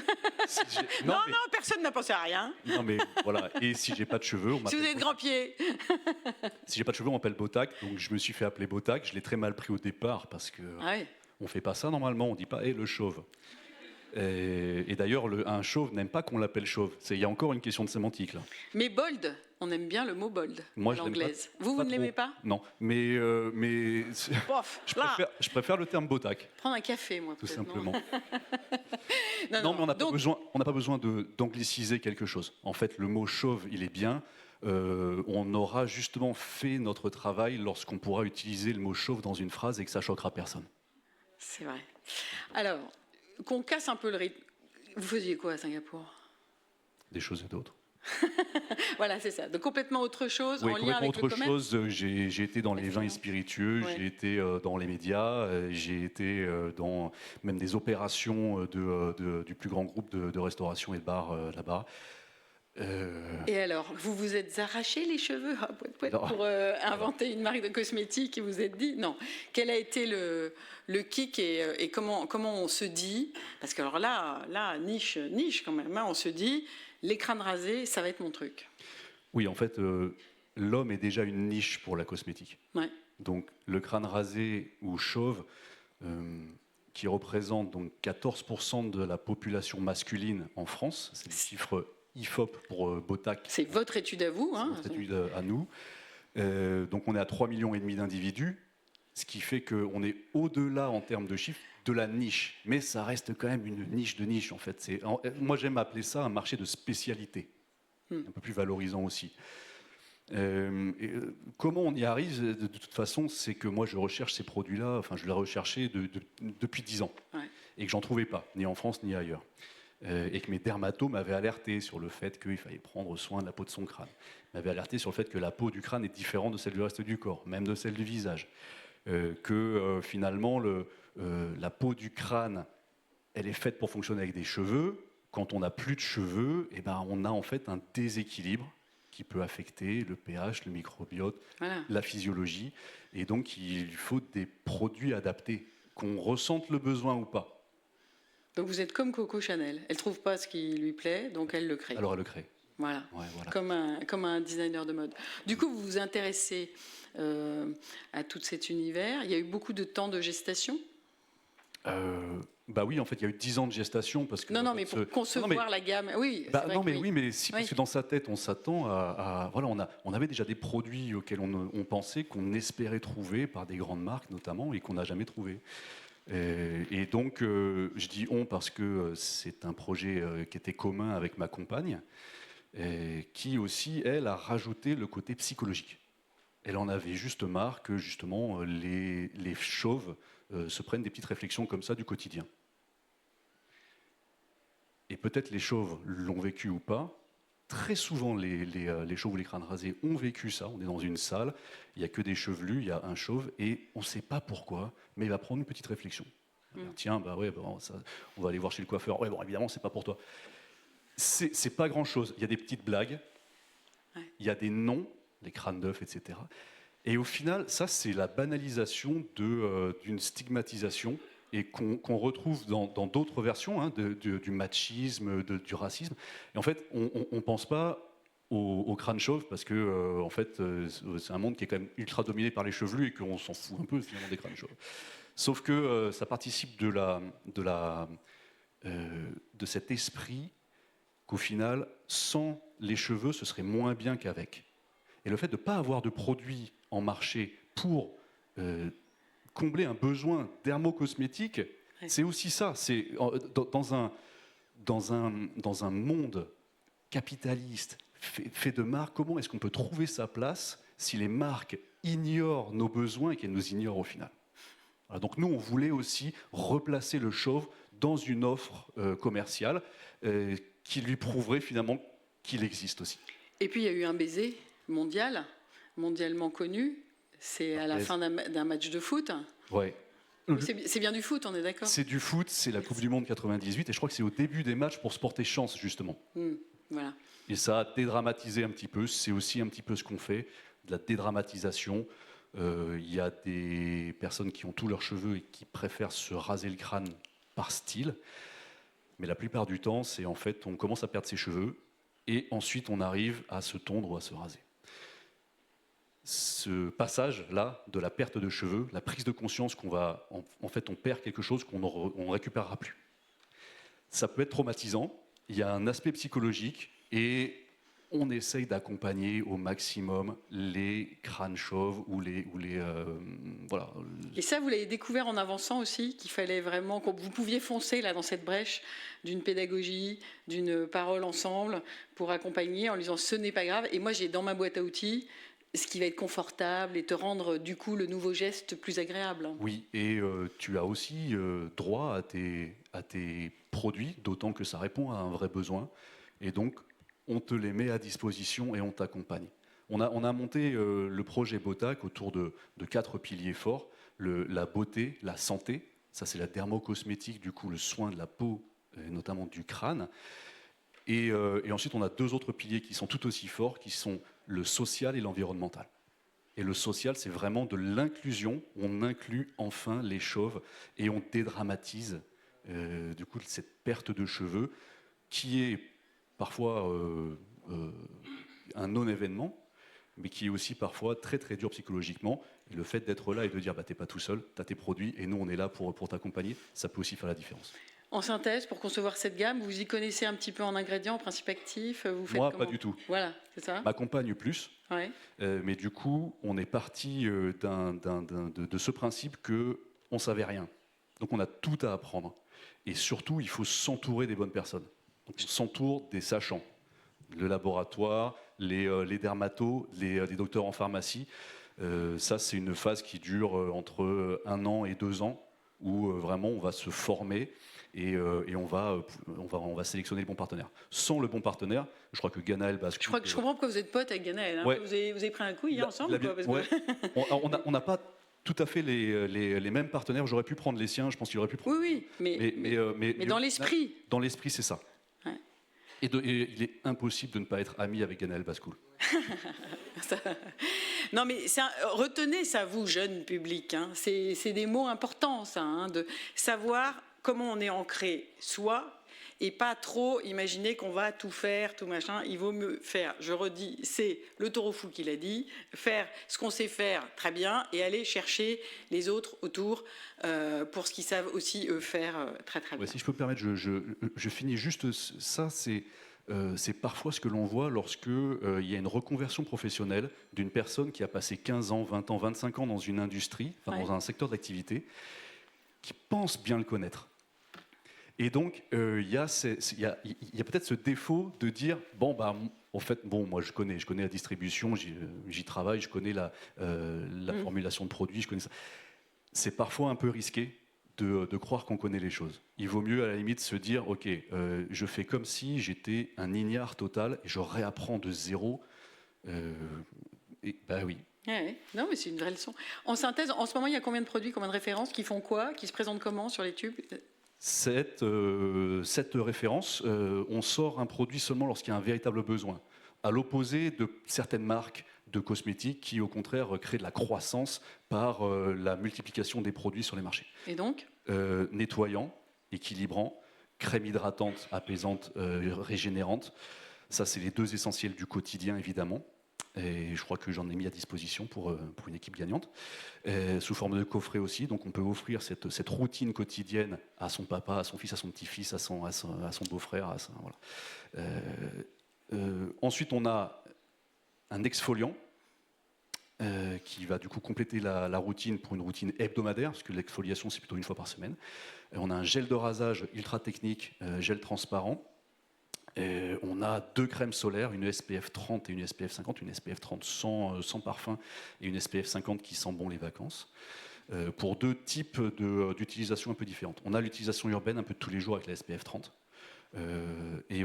si non, personne n'a pensé à rien. Non mais voilà. Et si j'ai pas de cheveux, on m'appelle. Si vous êtes grand pied. Si j'ai pas de cheveux, on m'appelle Botac. Donc je me suis fait appeler Botac. Je l'ai très mal pris au départ parce que on fait pas ça normalement. On dit pas le chauve. Et d'ailleurs, un chauve n'aime pas qu'on l'appelle chauve. Il y a encore une question de sémantique là. Mais bold, on aime bien le mot bold. Moi, à l'anglaise. Vous ne l'aimez pas? Non, mais Bof, je préfère le terme Botac. Prendre un café, moi. Tout simplement. non, mais on n'a pas besoin d'angliciser quelque chose. En fait, le mot chauve, il est bien. On aura justement fait notre travail lorsqu'on pourra utiliser le mot chauve dans une phrase et que ça choquera personne. C'est vrai. Alors, qu'on casse un peu le rythme. Vous faisiez quoi à Singapour? Des choses et d'autres. Voilà, c'est ça. De complètement autre chose, oui, en lien avec le commerce. Complètement autre chose. J'ai été dans les vins et spiritueux, j'ai été dans les médias, j'ai été dans même des opérations du plus grand groupe de restauration et de bar là-bas. Et alors, vous vous êtes arraché les cheveux pour inventer une marque de cosmétiques et vous êtes dit non. Quel a été le kick et comment on se dit? Parce que alors là niche quand même. Hein, on se dit les crânes rasés, ça va être mon truc. Oui, en fait, l'homme est déjà une niche pour la cosmétique. Ouais. Donc le crâne rasé ou chauve, qui représente donc 14% de la population masculine en France, c'est le chiffre IFOP pour Botac. C'est votre étude à vous. C'est Hein. notre étude à nous. Donc on est à 3,5 millions d'individus, ce qui fait qu'on est au-delà en termes de chiffres de la niche. Mais ça reste quand même une niche de niche en fait. Moi j'aime appeler ça un marché de spécialité, un peu plus valorisant aussi. Comment on y arrive de toute façon, c'est que moi je recherche ces produits-là, enfin je les recherchais depuis 10 ans, Ouais. et que j'en trouvais pas, ni en France ni ailleurs. Et que mes dermatos m'avaient alerté sur le fait qu'il fallait prendre soin de la peau de son crâne. Ils m'avaient alerté sur le fait que la peau du crâne est différente de celle du reste du corps, même de celle du visage. Finalement, la peau du crâne, elle est faite pour fonctionner avec des cheveux. Quand on n'a plus de cheveux, eh ben, on a en fait un déséquilibre qui peut affecter le pH, le microbiote, Voilà. la physiologie. Et donc, il faut des produits adaptés, qu'on ressente le besoin ou pas. Donc vous êtes comme Coco Chanel. Elle trouve pas ce qui lui plaît, donc elle le crée. Alors, elle le crée. Voilà. Ouais, voilà. Comme un designer de mode. Du coup, vous vous intéressez à tout cet univers. Il y a eu beaucoup de temps de gestation. Bah oui, en fait, il y a eu 10 ans de gestation parce que. Non, mais pour concevoir la gamme. Oui. Bah, vrai non, que mais oui, mais si, Oui. parce que dans sa tête, on s'attend voilà, on avait déjà des produits auxquels on pensait, qu'on espérait trouver par des grandes marques notamment, et qu'on n'a jamais trouvé. Et donc, je dis on parce que c'est un projet qui était commun avec ma compagne, qui aussi, elle, a rajouté le côté psychologique. Elle en avait juste marre que justement les chauves se prennent des petites réflexions comme ça du quotidien. Et peut-être les chauves l'ont vécu ou pas. Très souvent, les chauves ou les crânes rasés ont vécu ça. On est dans une salle, il n'y a que des chevelus, il y a un chauve, et on ne sait pas pourquoi, mais il va prendre une petite réflexion. Tiens, bah ouais, bon, ça, on va aller voir chez le coiffeur. Ouais, bon, évidemment, c'est pas pour toi. C'est pas grand-chose. Il y a des petites blagues, il y a des noms, les crânes d'œufs, etc. Et au final, ça, c'est la banalisation d'une stigmatisation, et qu'on retrouve dans d'autres versions, hein, du machisme, du racisme. Et en fait, on ne pense pas au crâne chauve parce que en fait, c'est un monde qui est quand même ultra dominé par les chevelus et qu'on s'en fout un peu finalement des crânes chauves. Sauf que ça participe de cet esprit qu'au final, sans les cheveux, ce serait moins bien qu'avec. Et le fait de ne pas avoir de produits en marché pour combler un besoin dermocosmétique, c'est aussi ça. C'est dans un monde capitaliste fait de marques, comment est-ce qu'on peut trouver sa place si les marques ignorent nos besoins et qu'elles nous ignorent au final? Voilà, donc nous, on voulait aussi replacer le chauve dans une offre commerciale qui lui prouverait finalement qu'il existe aussi. Et puis il y a eu un baiser mondialement connu. C'est à la fin d'un match de foot. Ouais. C'est bien du foot, on est d'accord? C'est du foot, c'est la Coupe du Monde 98, et je crois que c'est au début des matchs pour se porter chance, justement. Voilà. Et ça a dédramatisé un petit peu, c'est aussi un petit peu ce qu'on fait, de la dédramatisation. Il y a des personnes qui ont tous leurs cheveux et qui préfèrent se raser le crâne par style, mais la plupart du temps, c'est en fait, on commence à perdre ses cheveux, et ensuite on arrive à se tondre ou à se raser. Ce passage-là de la perte de cheveux, la prise de conscience qu'on va, en fait, on perd quelque chose qu'on ne récupérera plus. Ça peut être traumatisant, il y a un aspect psychologique, et on essaye d'accompagner au maximum les crânes chauves ou les voilà. Et ça, vous l'avez découvert en avançant aussi, qu'il fallait vraiment, que vous pouviez foncer là dans cette brèche d'une pédagogie, d'une parole ensemble pour accompagner en lui disant ce n'est pas grave. Et moi, j'ai dans ma boîte à outils ce qui va être confortable et te rendre du coup le nouveau geste plus agréable. Oui, et tu as aussi droit à tes produits, d'autant que ça répond à un vrai besoin. Et donc, on te les met à disposition et on t'accompagne. On a monté le projet Botac autour de 4 piliers forts. La beauté, la santé, ça c'est la dermocosmétique, du coup le soin de la peau, et notamment du crâne. Et ensuite, on a 2 autres piliers qui sont tout aussi forts, qui sont le social et l'environnemental. Et le social, c'est vraiment de l'inclusion. On inclut enfin les chauves et on dédramatise du coup cette perte de cheveux qui est parfois un non-événement, mais qui est aussi parfois très très dur psychologiquement. Et le fait d'être là et de dire t'es pas tout seul, t'as tes produits et nous on est là pour t'accompagner, ça peut aussi faire la différence. En synthèse, pour concevoir cette gamme, vous y connaissez un petit peu en ingrédients, en principe actifs, vous faites Moi, comment? pas du tout. Voilà, c'est ça. Ma compagne plus, Ouais. mais du coup, on est parti de ce principe que on savait rien. Donc on a tout à apprendre. Et surtout, il faut s'entourer des bonnes personnes. Donc, on s'entoure des sachants. Le laboratoire, les dermatos, les docteurs en pharmacie. Ça, c'est une phase qui dure entre 1 an et 2 ans, où vraiment on va se former et on va sélectionner le bon partenaire. Sans le bon partenaire, je crois que Ganaël Bascoul... Je comprends pourquoi vous êtes pote avec Ganaël. Hein. Ouais. Vous avez pris un coup hier ensemble ou quoi, parce que... Ouais. On n'a pas tout à fait les mêmes partenaires. J'aurais pu prendre les siens, je pense qu'il aurait pu prendre... Oui, mais dans l'esprit. Dans l'esprit, c'est ça. Ouais. Et il est impossible de ne pas être ami avec Ganaël Bascoul. Non, mais retenez ça, vous, jeune public. Hein. C'est des mots importants, ça, hein, de savoir comment on est ancré, soi, et pas trop imaginer qu'on va tout faire, tout machin. Il vaut mieux faire, je redis, c'est le taureau fou qui l'a dit, faire ce qu'on sait faire très bien et aller chercher les autres autour pour ce qu'ils savent aussi, eux, faire très très bien. Ouais, si je peux me permettre, je finis juste ça, c'est parfois ce que l'on voit lorsque il y a une reconversion professionnelle d'une personne qui a passé 15 ans, 20 ans, 25 ans dans une industrie, dans un secteur d'activité, qui pense bien le connaître. Et donc, il y a peut-être ce défaut de dire, en fait, moi je connais la distribution, j'y travaille, je connais la formulation de produits, je connais ça. C'est parfois un peu risqué de croire qu'on connaît les choses. Il vaut mieux à la limite se dire, ok, je fais comme si j'étais un ignare total et je réapprends de zéro. Oui. Ouais. Non, mais c'est une vraie leçon. En synthèse, en ce moment, il y a combien de produits, combien de références, qui font quoi, qui se présentent comment sur les tubes? Cette référence, on sort un produit seulement lorsqu'il y a un véritable besoin. À l'opposé de certaines marques de cosmétiques qui, au contraire, créent de la croissance par la multiplication des produits sur les marchés. Et donc nettoyant, équilibrant, crème hydratante, apaisante, régénérante. Ça, c'est les 2 essentiels du quotidien, évidemment. Et je crois que j'en ai mis à disposition pour une équipe gagnante, sous forme de coffret aussi. Donc on peut offrir cette routine quotidienne à son papa, à son fils, à son petit-fils, à son beau-frère. Voilà. Ensuite, on a un exfoliant qui va du coup compléter la routine pour une routine hebdomadaire, parce que l'exfoliation, c'est plutôt 1 fois par semaine. On a un gel de rasage ultra technique, gel transparent. On a 2 crèmes solaires, une SPF 30 et une SPF 50, une SPF 30 sans parfum et une SPF 50 qui sent bon les vacances, pour 2 types d'utilisation un peu différentes. On a l'utilisation urbaine un peu tous les jours avec la SPF 30, et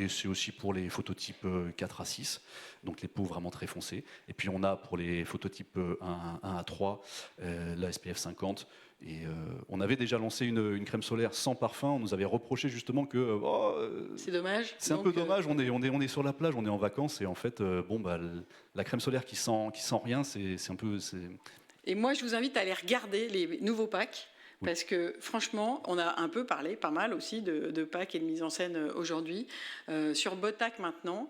c'est aussi pour les phototypes 4 à 6, donc les peaux vraiment très foncées. Et puis on a pour les phototypes 1 à 3 la SPF 50. Et on avait déjà lancé une crème solaire sans parfum. On nous avait reproché justement que c'est dommage. C'est un peu dommage. On est sur la plage, on est en vacances et en fait, la crème solaire qui sent rien, c'est un peu. Et moi, je vous invite à aller regarder les nouveaux packs. Oui. Parce que franchement, on a un peu parlé, pas mal aussi, de packs et de mise en scène aujourd'hui. Sur Botac maintenant,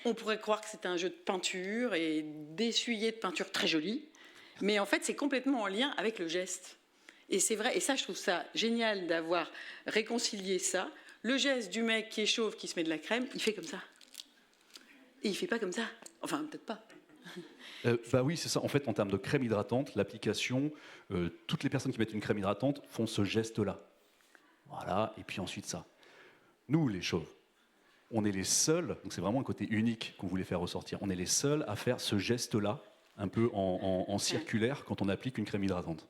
on pourrait croire que c'est un jeu de peinture et d'essuyer de peinture très joli. Mais en fait, c'est complètement en lien avec le geste. Et c'est vrai, et ça, je trouve ça génial d'avoir réconcilié ça. Le geste du mec qui est chauve, qui se met de la crème, il fait comme ça. Et il fait pas comme ça. Enfin, peut-être pas. Oui, c'est ça. En fait, en termes de crème hydratante, l'application, toutes les personnes qui mettent une crème hydratante font ce geste-là. Voilà, et puis ensuite ça. Nous, les chauves, on est les seuls, donc c'est vraiment un côté unique qu'on voulait faire ressortir, on est les seuls à faire ce geste-là, un peu en circulaire, quand on applique une crème hydratante.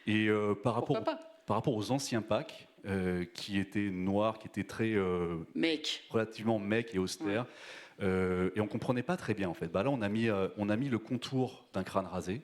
Et par rapport aux anciens packs, qui étaient noirs, qui étaient très relativement mecs et austères, et on comprenait pas très bien en fait. Là, on a mis le contour d'un crâne rasé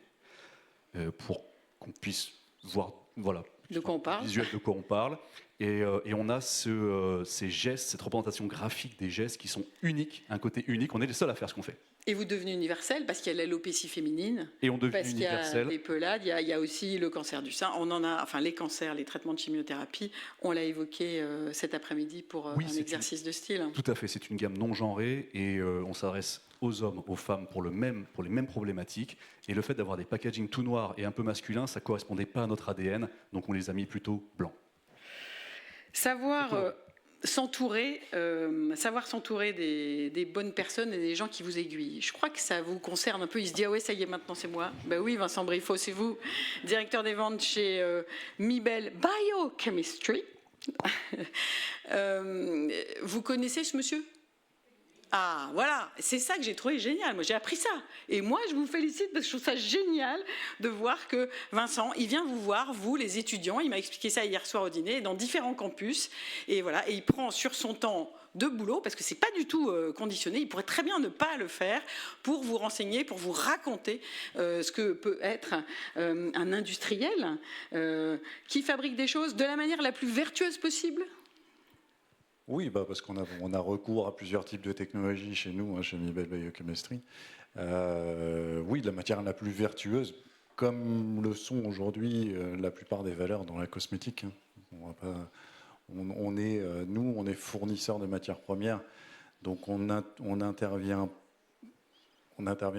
pour qu'on puisse voir, voilà, de quoi on parle. Visuel de quoi on parle. Et on a ces gestes, cette représentation graphique des gestes qui sont uniques, un côté unique. On est les seuls à faire ce qu'on fait. Et vous devenez universel parce qu'il y a l'alopécie féminine, Et on devient parce qu'il y a universel. les pelades, il y a aussi le cancer du sein. On en a, enfin les cancers, les traitements de chimiothérapie, on l'a évoqué cet après-midi pour Oui, un c'est exercice de style. Tout à fait, c'est une gamme non genrée et on s'adresse aux hommes, aux femmes pour les mêmes problématiques. Et le fait d'avoir des packaging tout noirs et un peu masculins, ça ne correspondait pas à notre ADN, donc on les a mis plutôt blancs. Savoir s'entourer des bonnes personnes et des gens qui vous aiguillent. Je crois que ça vous concerne un peu. Il se dit, ah ouais, ça y est, maintenant c'est moi. Ben oui, Vincent Briffaut, c'est vous, directeur des ventes chez Mibel Biochemistry. Vous connaissez ce monsieur ? Ah, voilà, c'est ça que j'ai trouvé génial. Moi, j'ai appris ça. Et moi, je vous félicite parce que je trouve ça génial de voir que Vincent, il vient vous voir, vous, les étudiants. Il m'a expliqué ça hier soir au dîner, dans différents campus. Et voilà, et il prend sur son temps de boulot, parce que c'est pas du tout conditionné. Il pourrait très bien ne pas le faire pour vous renseigner, pour vous raconter ce que peut être un industriel qui fabrique des choses de la manière la plus vertueuse possible. Oui, parce qu'on a recours à plusieurs types de technologies chez nous, chez Mibel Biochemistry. Oui, la matière la plus vertueuse, comme le sont aujourd'hui la plupart des valeurs dans la cosmétique. On est fournisseurs de matières premières, donc on n'intervient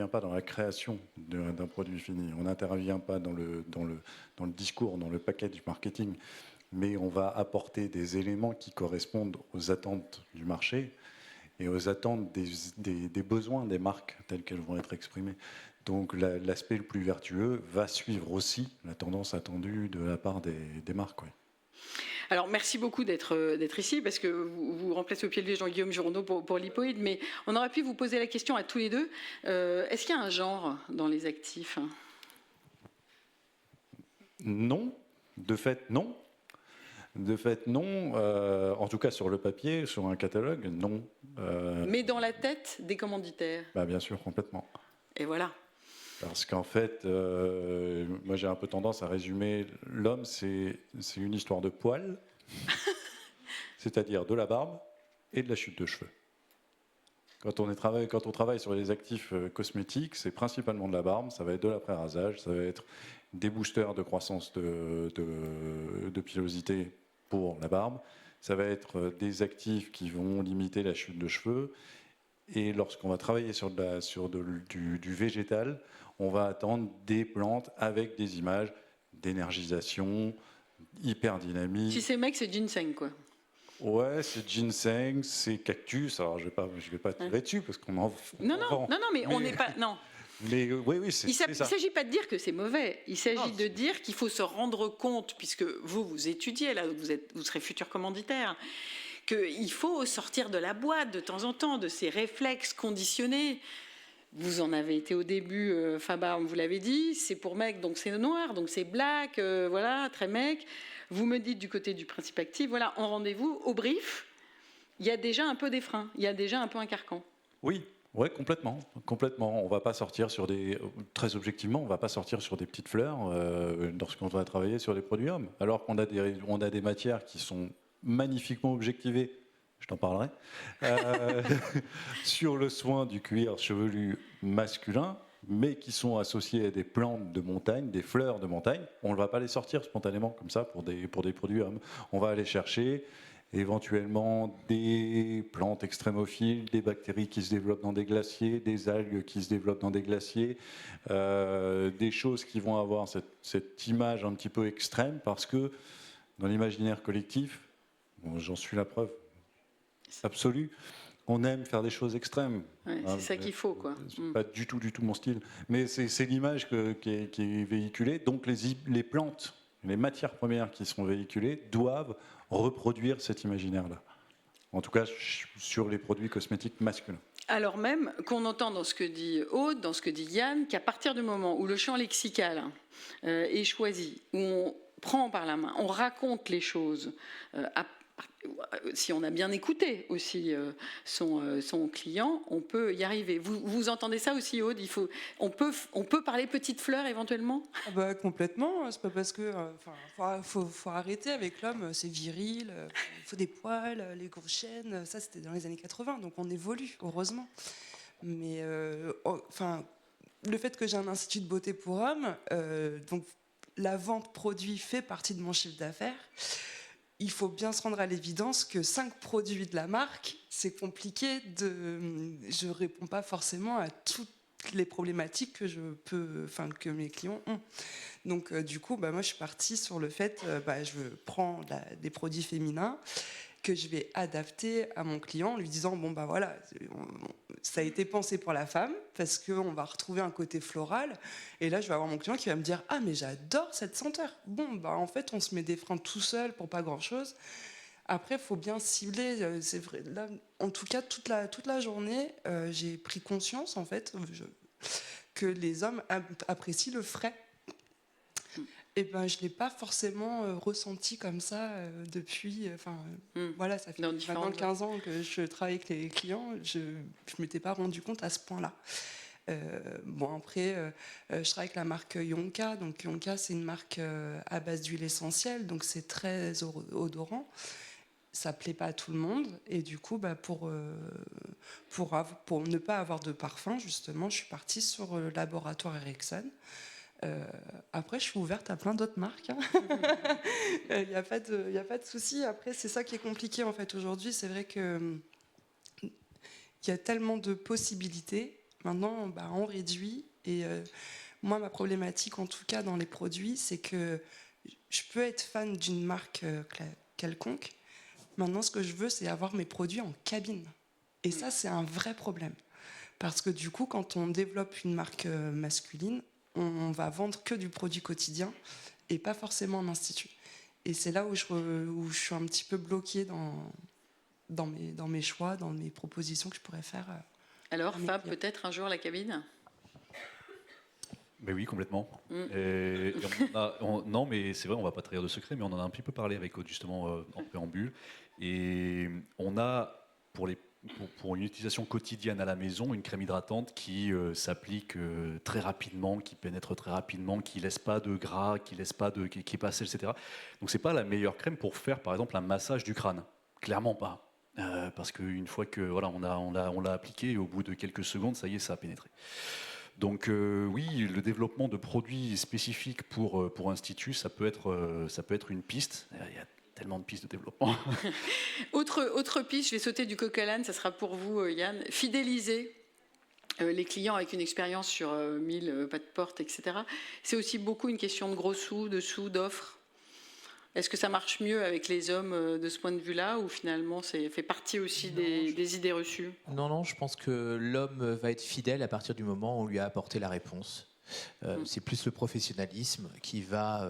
pas dans la création d'un produit fini. On n'intervient pas dans le discours, dans le package marketing. Mais on va apporter des éléments qui correspondent aux attentes du marché et aux attentes des besoins des marques telles qu'elles vont être exprimées. Donc l'aspect le plus vertueux va suivre aussi la tendance attendue de la part des marques. Oui. Alors, merci beaucoup d'être ici, parce que vous remplacez au pied levé Jean-Guillaume Journeau pour Lipoïd, mais on aurait pu vous poser la question à tous les deux. Est-ce qu'il y a un genre dans les actifs ? Non, de fait, non. De fait, non. En tout cas, sur le papier, sur un catalogue, non. Mais dans la tête des commanditaires ? Bien sûr, complètement. Et voilà. Parce qu'en fait, moi j'ai un peu tendance à résumer l'homme, c'est une histoire de poils, c'est-à-dire de la barbe et de la chute de cheveux. Quand on travaille sur les actifs cosmétiques, c'est principalement de la barbe, ça va être de l'après-rasage, ça va être des boosters de croissance de pilosité pour la barbe, ça va être des actifs qui vont limiter la chute de cheveux. Et lorsqu'on va travailler sur du végétal, on va attendre des plantes avec des images d'énergisation, hyper dynamique. Si c'est mec, c'est ginseng, quoi. Ouais, c'est ginseng, c'est cactus. Alors je vais pas tirer dessus parce qu'on en. Non, mais on n'est pas. Non. Mais oui, c'est ça. Il ne s'agit pas de dire que c'est mauvais. Il s'agit de dire qu'il faut se rendre compte, puisque vous étudiez là, vous serez futur commanditaire, qu'il faut sortir de la boîte de temps en temps, de ces réflexes conditionnés. Vous en avez été au début, Fabar, vous l'avez dit, c'est pour mec, donc c'est noir, donc c'est black, voilà, très mec. Vous me dites du côté du principe actif, voilà, en rendez-vous, au brief, il y a déjà un peu des freins, il y a déjà un peu un carcan. Oui. Ouais, complètement. On va pas sortir très objectivement, on va pas sortir sur des petites fleurs lorsqu'on va travailler sur des produits hommes. Alors qu'on a des matières qui sont magnifiquement objectivées, je t'en parlerai, sur le soin du cuir chevelu masculin, mais qui sont associées à des plantes de montagne, des fleurs de montagne. On ne va pas les sortir spontanément comme ça pour des produits hommes. On va aller chercher éventuellement des plantes extrémophiles, des bactéries qui se développent dans des glaciers, des algues qui se développent dans des glaciers, des choses qui vont avoir cette image un petit peu extrême, parce que dans l'imaginaire collectif, j'en suis la preuve absolue, on aime faire des choses extrêmes. Ouais, c'est ça qu'il faut, quoi. C'est pas du tout mon style. Mais c'est l'image qui est véhiculée. Donc les plantes, les matières premières qui sont véhiculées doivent reproduire cet imaginaire-là. En tout cas, sur les produits cosmétiques masculins. Alors même qu'on entend dans ce que dit Aude, dans ce que dit Yann, qu'à partir du moment où le champ lexical est choisi, où on prend par la main, on raconte les choses, si on a bien écouté aussi son client, on peut y arriver. Vous entendez ça aussi, Aude ? On peut parler petites fleurs éventuellement ? Complètement. C'est pas parce que faut arrêter avec l'homme, c'est viril, il faut des poils, les grosses chaînes. Ça, c'était dans les années 80, donc on évolue, heureusement. Mais enfin, le fait que j'ai un institut de beauté pour hommes, donc la vente produit fait partie de mon chiffre d'affaires. Il faut bien se rendre à l'évidence que 5 produits de la marque, c'est compliqué je réponds pas forcément à toutes les problématiques que mes clients ont. Donc du coup, moi je suis partie sur le fait, je prends des produits féminins que je vais adapter à mon client en lui disant voilà, ça a été pensé pour la femme parce qu'on va retrouver un côté floral, et là je vais avoir mon client qui va me dire ah mais j'adore cette senteur. En fait on se met des freins tout seul pour pas grand chose. Après il faut bien cibler, c'est vrai, là, en tout cas toute la journée j'ai pris conscience en fait que les hommes apprécient le frais. Et je ne l'ai pas forcément ressenti comme ça depuis. Voilà, ça fait maintenant 15 ans que je travaille avec les clients. Je ne m'étais pas rendu compte à ce point-là. Après, je travaille avec la marque Yonka. Donc, Yonka, c'est une marque à base d'huile essentielle. Donc, c'est très odorant. Ça ne plaît pas à tout le monde. Et du coup, pour ne pas avoir de parfum, justement, je suis partie sur le laboratoire Ericsson. Après, je suis ouverte à plein d'autres marques. Il n'y a pas de souci. Après, c'est ça qui est compliqué en fait aujourd'hui. C'est vrai que il y a tellement de possibilités. Maintenant, on réduit. Et moi, ma problématique, en tout cas dans les produits, c'est que je peux être fan d'une marque quelconque. Maintenant, ce que je veux, c'est avoir mes produits en cabine. Et ça, c'est un vrai problème. Parce que du coup, quand on développe une marque masculine, on va vendre que du produit quotidien et pas forcément en institut. Et c'est là où je suis un petit peu bloquée dans mes choix, dans mes propositions que je pourrais faire. Alors, Fab, peut-être un jour la cabine ? Ben oui, complètement. Non, mais c'est vrai, on va pas trahir de secret, mais on en a un petit peu parlé avec Aude, justement, en préambule. Et on a, pour une utilisation quotidienne à la maison, une crème hydratante qui s'applique très rapidement, qui pénètre très rapidement, qui laisse pas de gras, qui est pas sèche, etc. Donc c'est pas la meilleure crème pour faire, par exemple, un massage du crâne. Clairement pas. Parce qu'une fois que voilà, on l'a appliqué, au bout de quelques secondes, ça y est, ça a pénétré. Donc oui, le développement de produits spécifiques pour institut, ça peut être une piste. Il y a tellement de pistes de développement. Autre piste, je vais sauter du coq à l'âne, ça sera pour vous, Yann. Fidéliser les clients avec une expérience sur 1000 pas de porte, etc. C'est aussi beaucoup une question de gros sous, d'offres. Est-ce que ça marche mieux avec les hommes de ce point de vue-là, ou finalement ça fait partie aussi des idées reçues ? Non, je pense que l'homme va être fidèle à partir du moment où on lui a apporté la réponse. C'est plus le professionnalisme qui va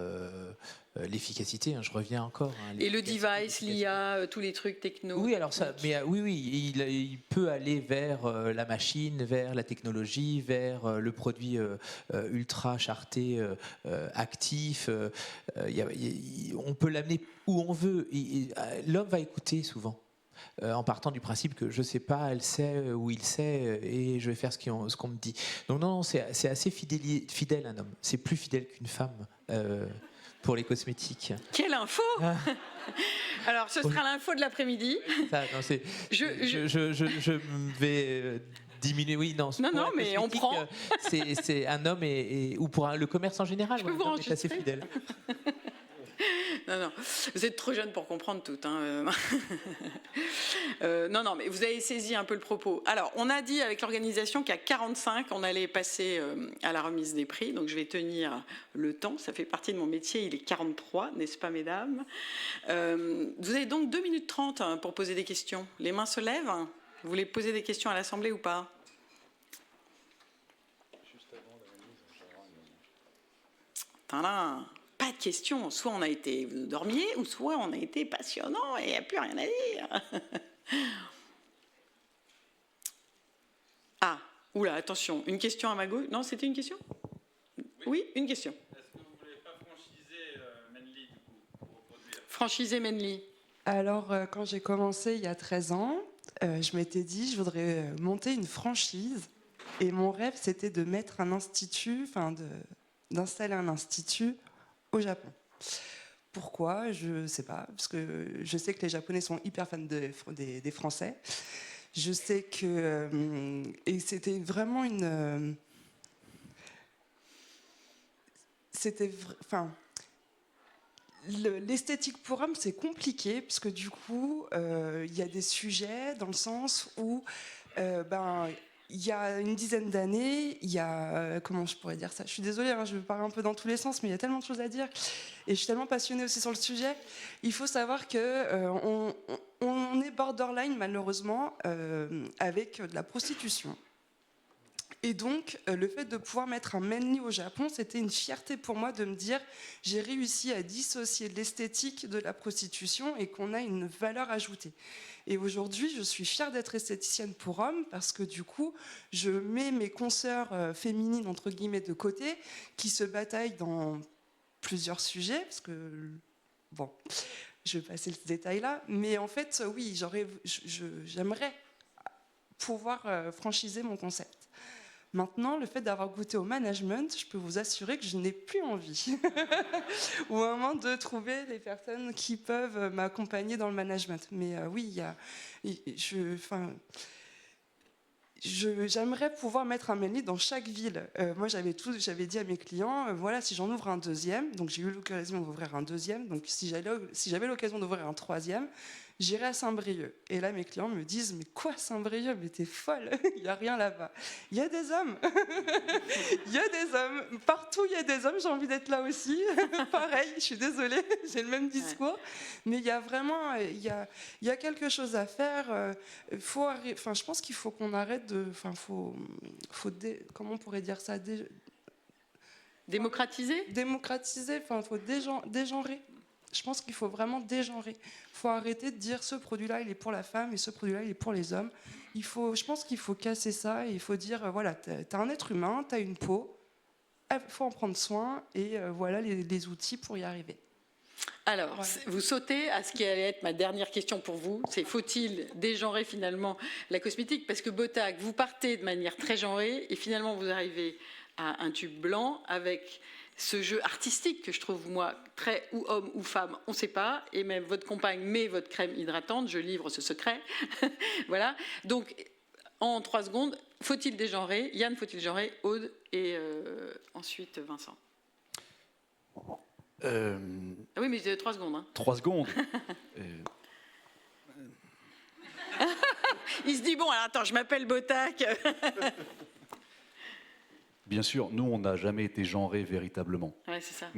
l'efficacité. Je reviens encore. Et le device, l'IA, tous les trucs techno. Oui, alors ça. Mais oui, il peut aller vers la machine, vers la technologie, vers le produit ultra charté, actif. On peut l'amener où on veut. L'homme va écouter souvent. En partant du principe que je ne sais pas, elle sait ou il sait, et je vais faire ce qu'on me dit. Donc non, c'est assez fidèle un homme. C'est plus fidèle qu'une femme pour les cosmétiques. Quelle info! Alors, ce sera l'info de l'après-midi. Je vais diminuer. Oui, non, mais on prend. C'est un homme ou pour le commerce en général. Je peux vous est assez fidèle. Non, vous êtes trop jeune pour comprendre tout. Non, mais vous avez saisi un peu le propos. Alors, on a dit avec l'organisation qu'à 45, on allait passer à la remise des prix. Donc, je vais tenir le temps. Ça fait partie de mon métier. Il est 43, n'est-ce pas, mesdames ? Vous avez donc 2 minutes 30 pour poser des questions. Les mains se lèvent. Vous voulez poser des questions à l'Assemblée ou pas ? Juste avant la remise, pas de questions, soit on a été vous dormiez, ou soit on a été passionnant et il n'y a plus rien à dire. Oula, attention, une question à ma gauche. Non, c'était une question ? Oui, une question. Est-ce que vous ne voulez pas franchiser Menly, du coup, pour reproduire ? Franchiser Menly. Alors, quand j'ai commencé il y a 13 ans, je m'étais dit, je voudrais monter une franchise. Et mon rêve, c'était de mettre un institut, d'installer un institut au Japon. Pourquoi ? Je ne sais pas, parce que je sais que les Japonais sont hyper fans des Français. Je sais que... et c'était vraiment une... Enfin... L'esthétique pour hommes, c'est compliqué, parce que du coup, il y a des sujets dans le sens où, il y a une dizaine d'années, il y a... comment je pourrais dire ça ? Je suis désolée, hein, je parle un peu dans tous les sens, mais il y a tellement de choses à dire. Et je suis tellement passionnée aussi sur le sujet. Il faut savoir qu'on on est borderline, malheureusement, avec de la prostitution. Et donc, le fait de pouvoir mettre un manly au Japon, c'était une fierté pour moi de me dire j'ai réussi à dissocier l'esthétique de la prostitution et qu'on a une valeur ajoutée. Et aujourd'hui, je suis fière d'être esthéticienne pour hommes parce que du coup, je mets mes consoeurs féminines, entre guillemets, de côté, qui se bataillent dans plusieurs sujets, parce que, bon, je vais passer ce détail-là, mais en fait, oui, j'aimerais pouvoir franchiser mon concept. Maintenant, le fait d'avoir goûté au management, je peux vous assurer que je n'ai plus envie. Ou à moins de trouver des personnes qui peuvent m'accompagner dans le management. Mais oui, j'aimerais pouvoir mettre un manly dans chaque ville. Moi, j'avais dit à mes clients, voilà, si j'en ouvre un deuxième, donc j'ai eu l'occasion d'ouvrir un deuxième, donc si j'avais l'occasion d'ouvrir un troisième, j'irai à Saint-Brieuc. Et là, mes clients me disent, mais quoi Saint-Brieuc ? Mais t'es folle, il n'y a rien là-bas. Il y a des hommes. Il y a des hommes. Partout, il y a des hommes, j'ai envie d'être là aussi. Pareil, je suis désolée, j'ai le même discours. Mais il y a vraiment, il y a quelque chose à faire. Je pense qu'il faut qu'on arrête de... comment on pourrait dire ça ? Démocratiser ? Démocratiser, il faut dégenrer. Je pense qu'il faut vraiment dégenrer. Il faut arrêter de dire ce produit-là, il est pour la femme et ce produit-là, il est pour les hommes. Je pense qu'il faut casser ça et il faut dire, voilà, t'as un être humain, t'as une peau, il faut en prendre soin et voilà les outils pour y arriver. Alors, voilà. Vous sautez à ce qui allait être ma dernière question pour vous, c'est faut-il dégenrer finalement la cosmétique ? Parce que Bottag, vous partez de manière très genrée et finalement vous arrivez à un tube blanc avec ce jeu artistique que je trouve, moi, très ou homme ou femme, on ne sait pas, et même votre compagne met votre crème hydratante, je livre ce secret. Voilà. Donc, en 3 secondes, faut-il dégenrer ? Yann, faut-il dégenrer ? Aude et ensuite Vincent. Ah oui, mais 3 secondes. Hein. 3 secondes. Il se dit, bon, alors attends, je m'appelle Bottag. Bien sûr, nous, on n'a jamais été genrés véritablement. Ouais, c'est ça.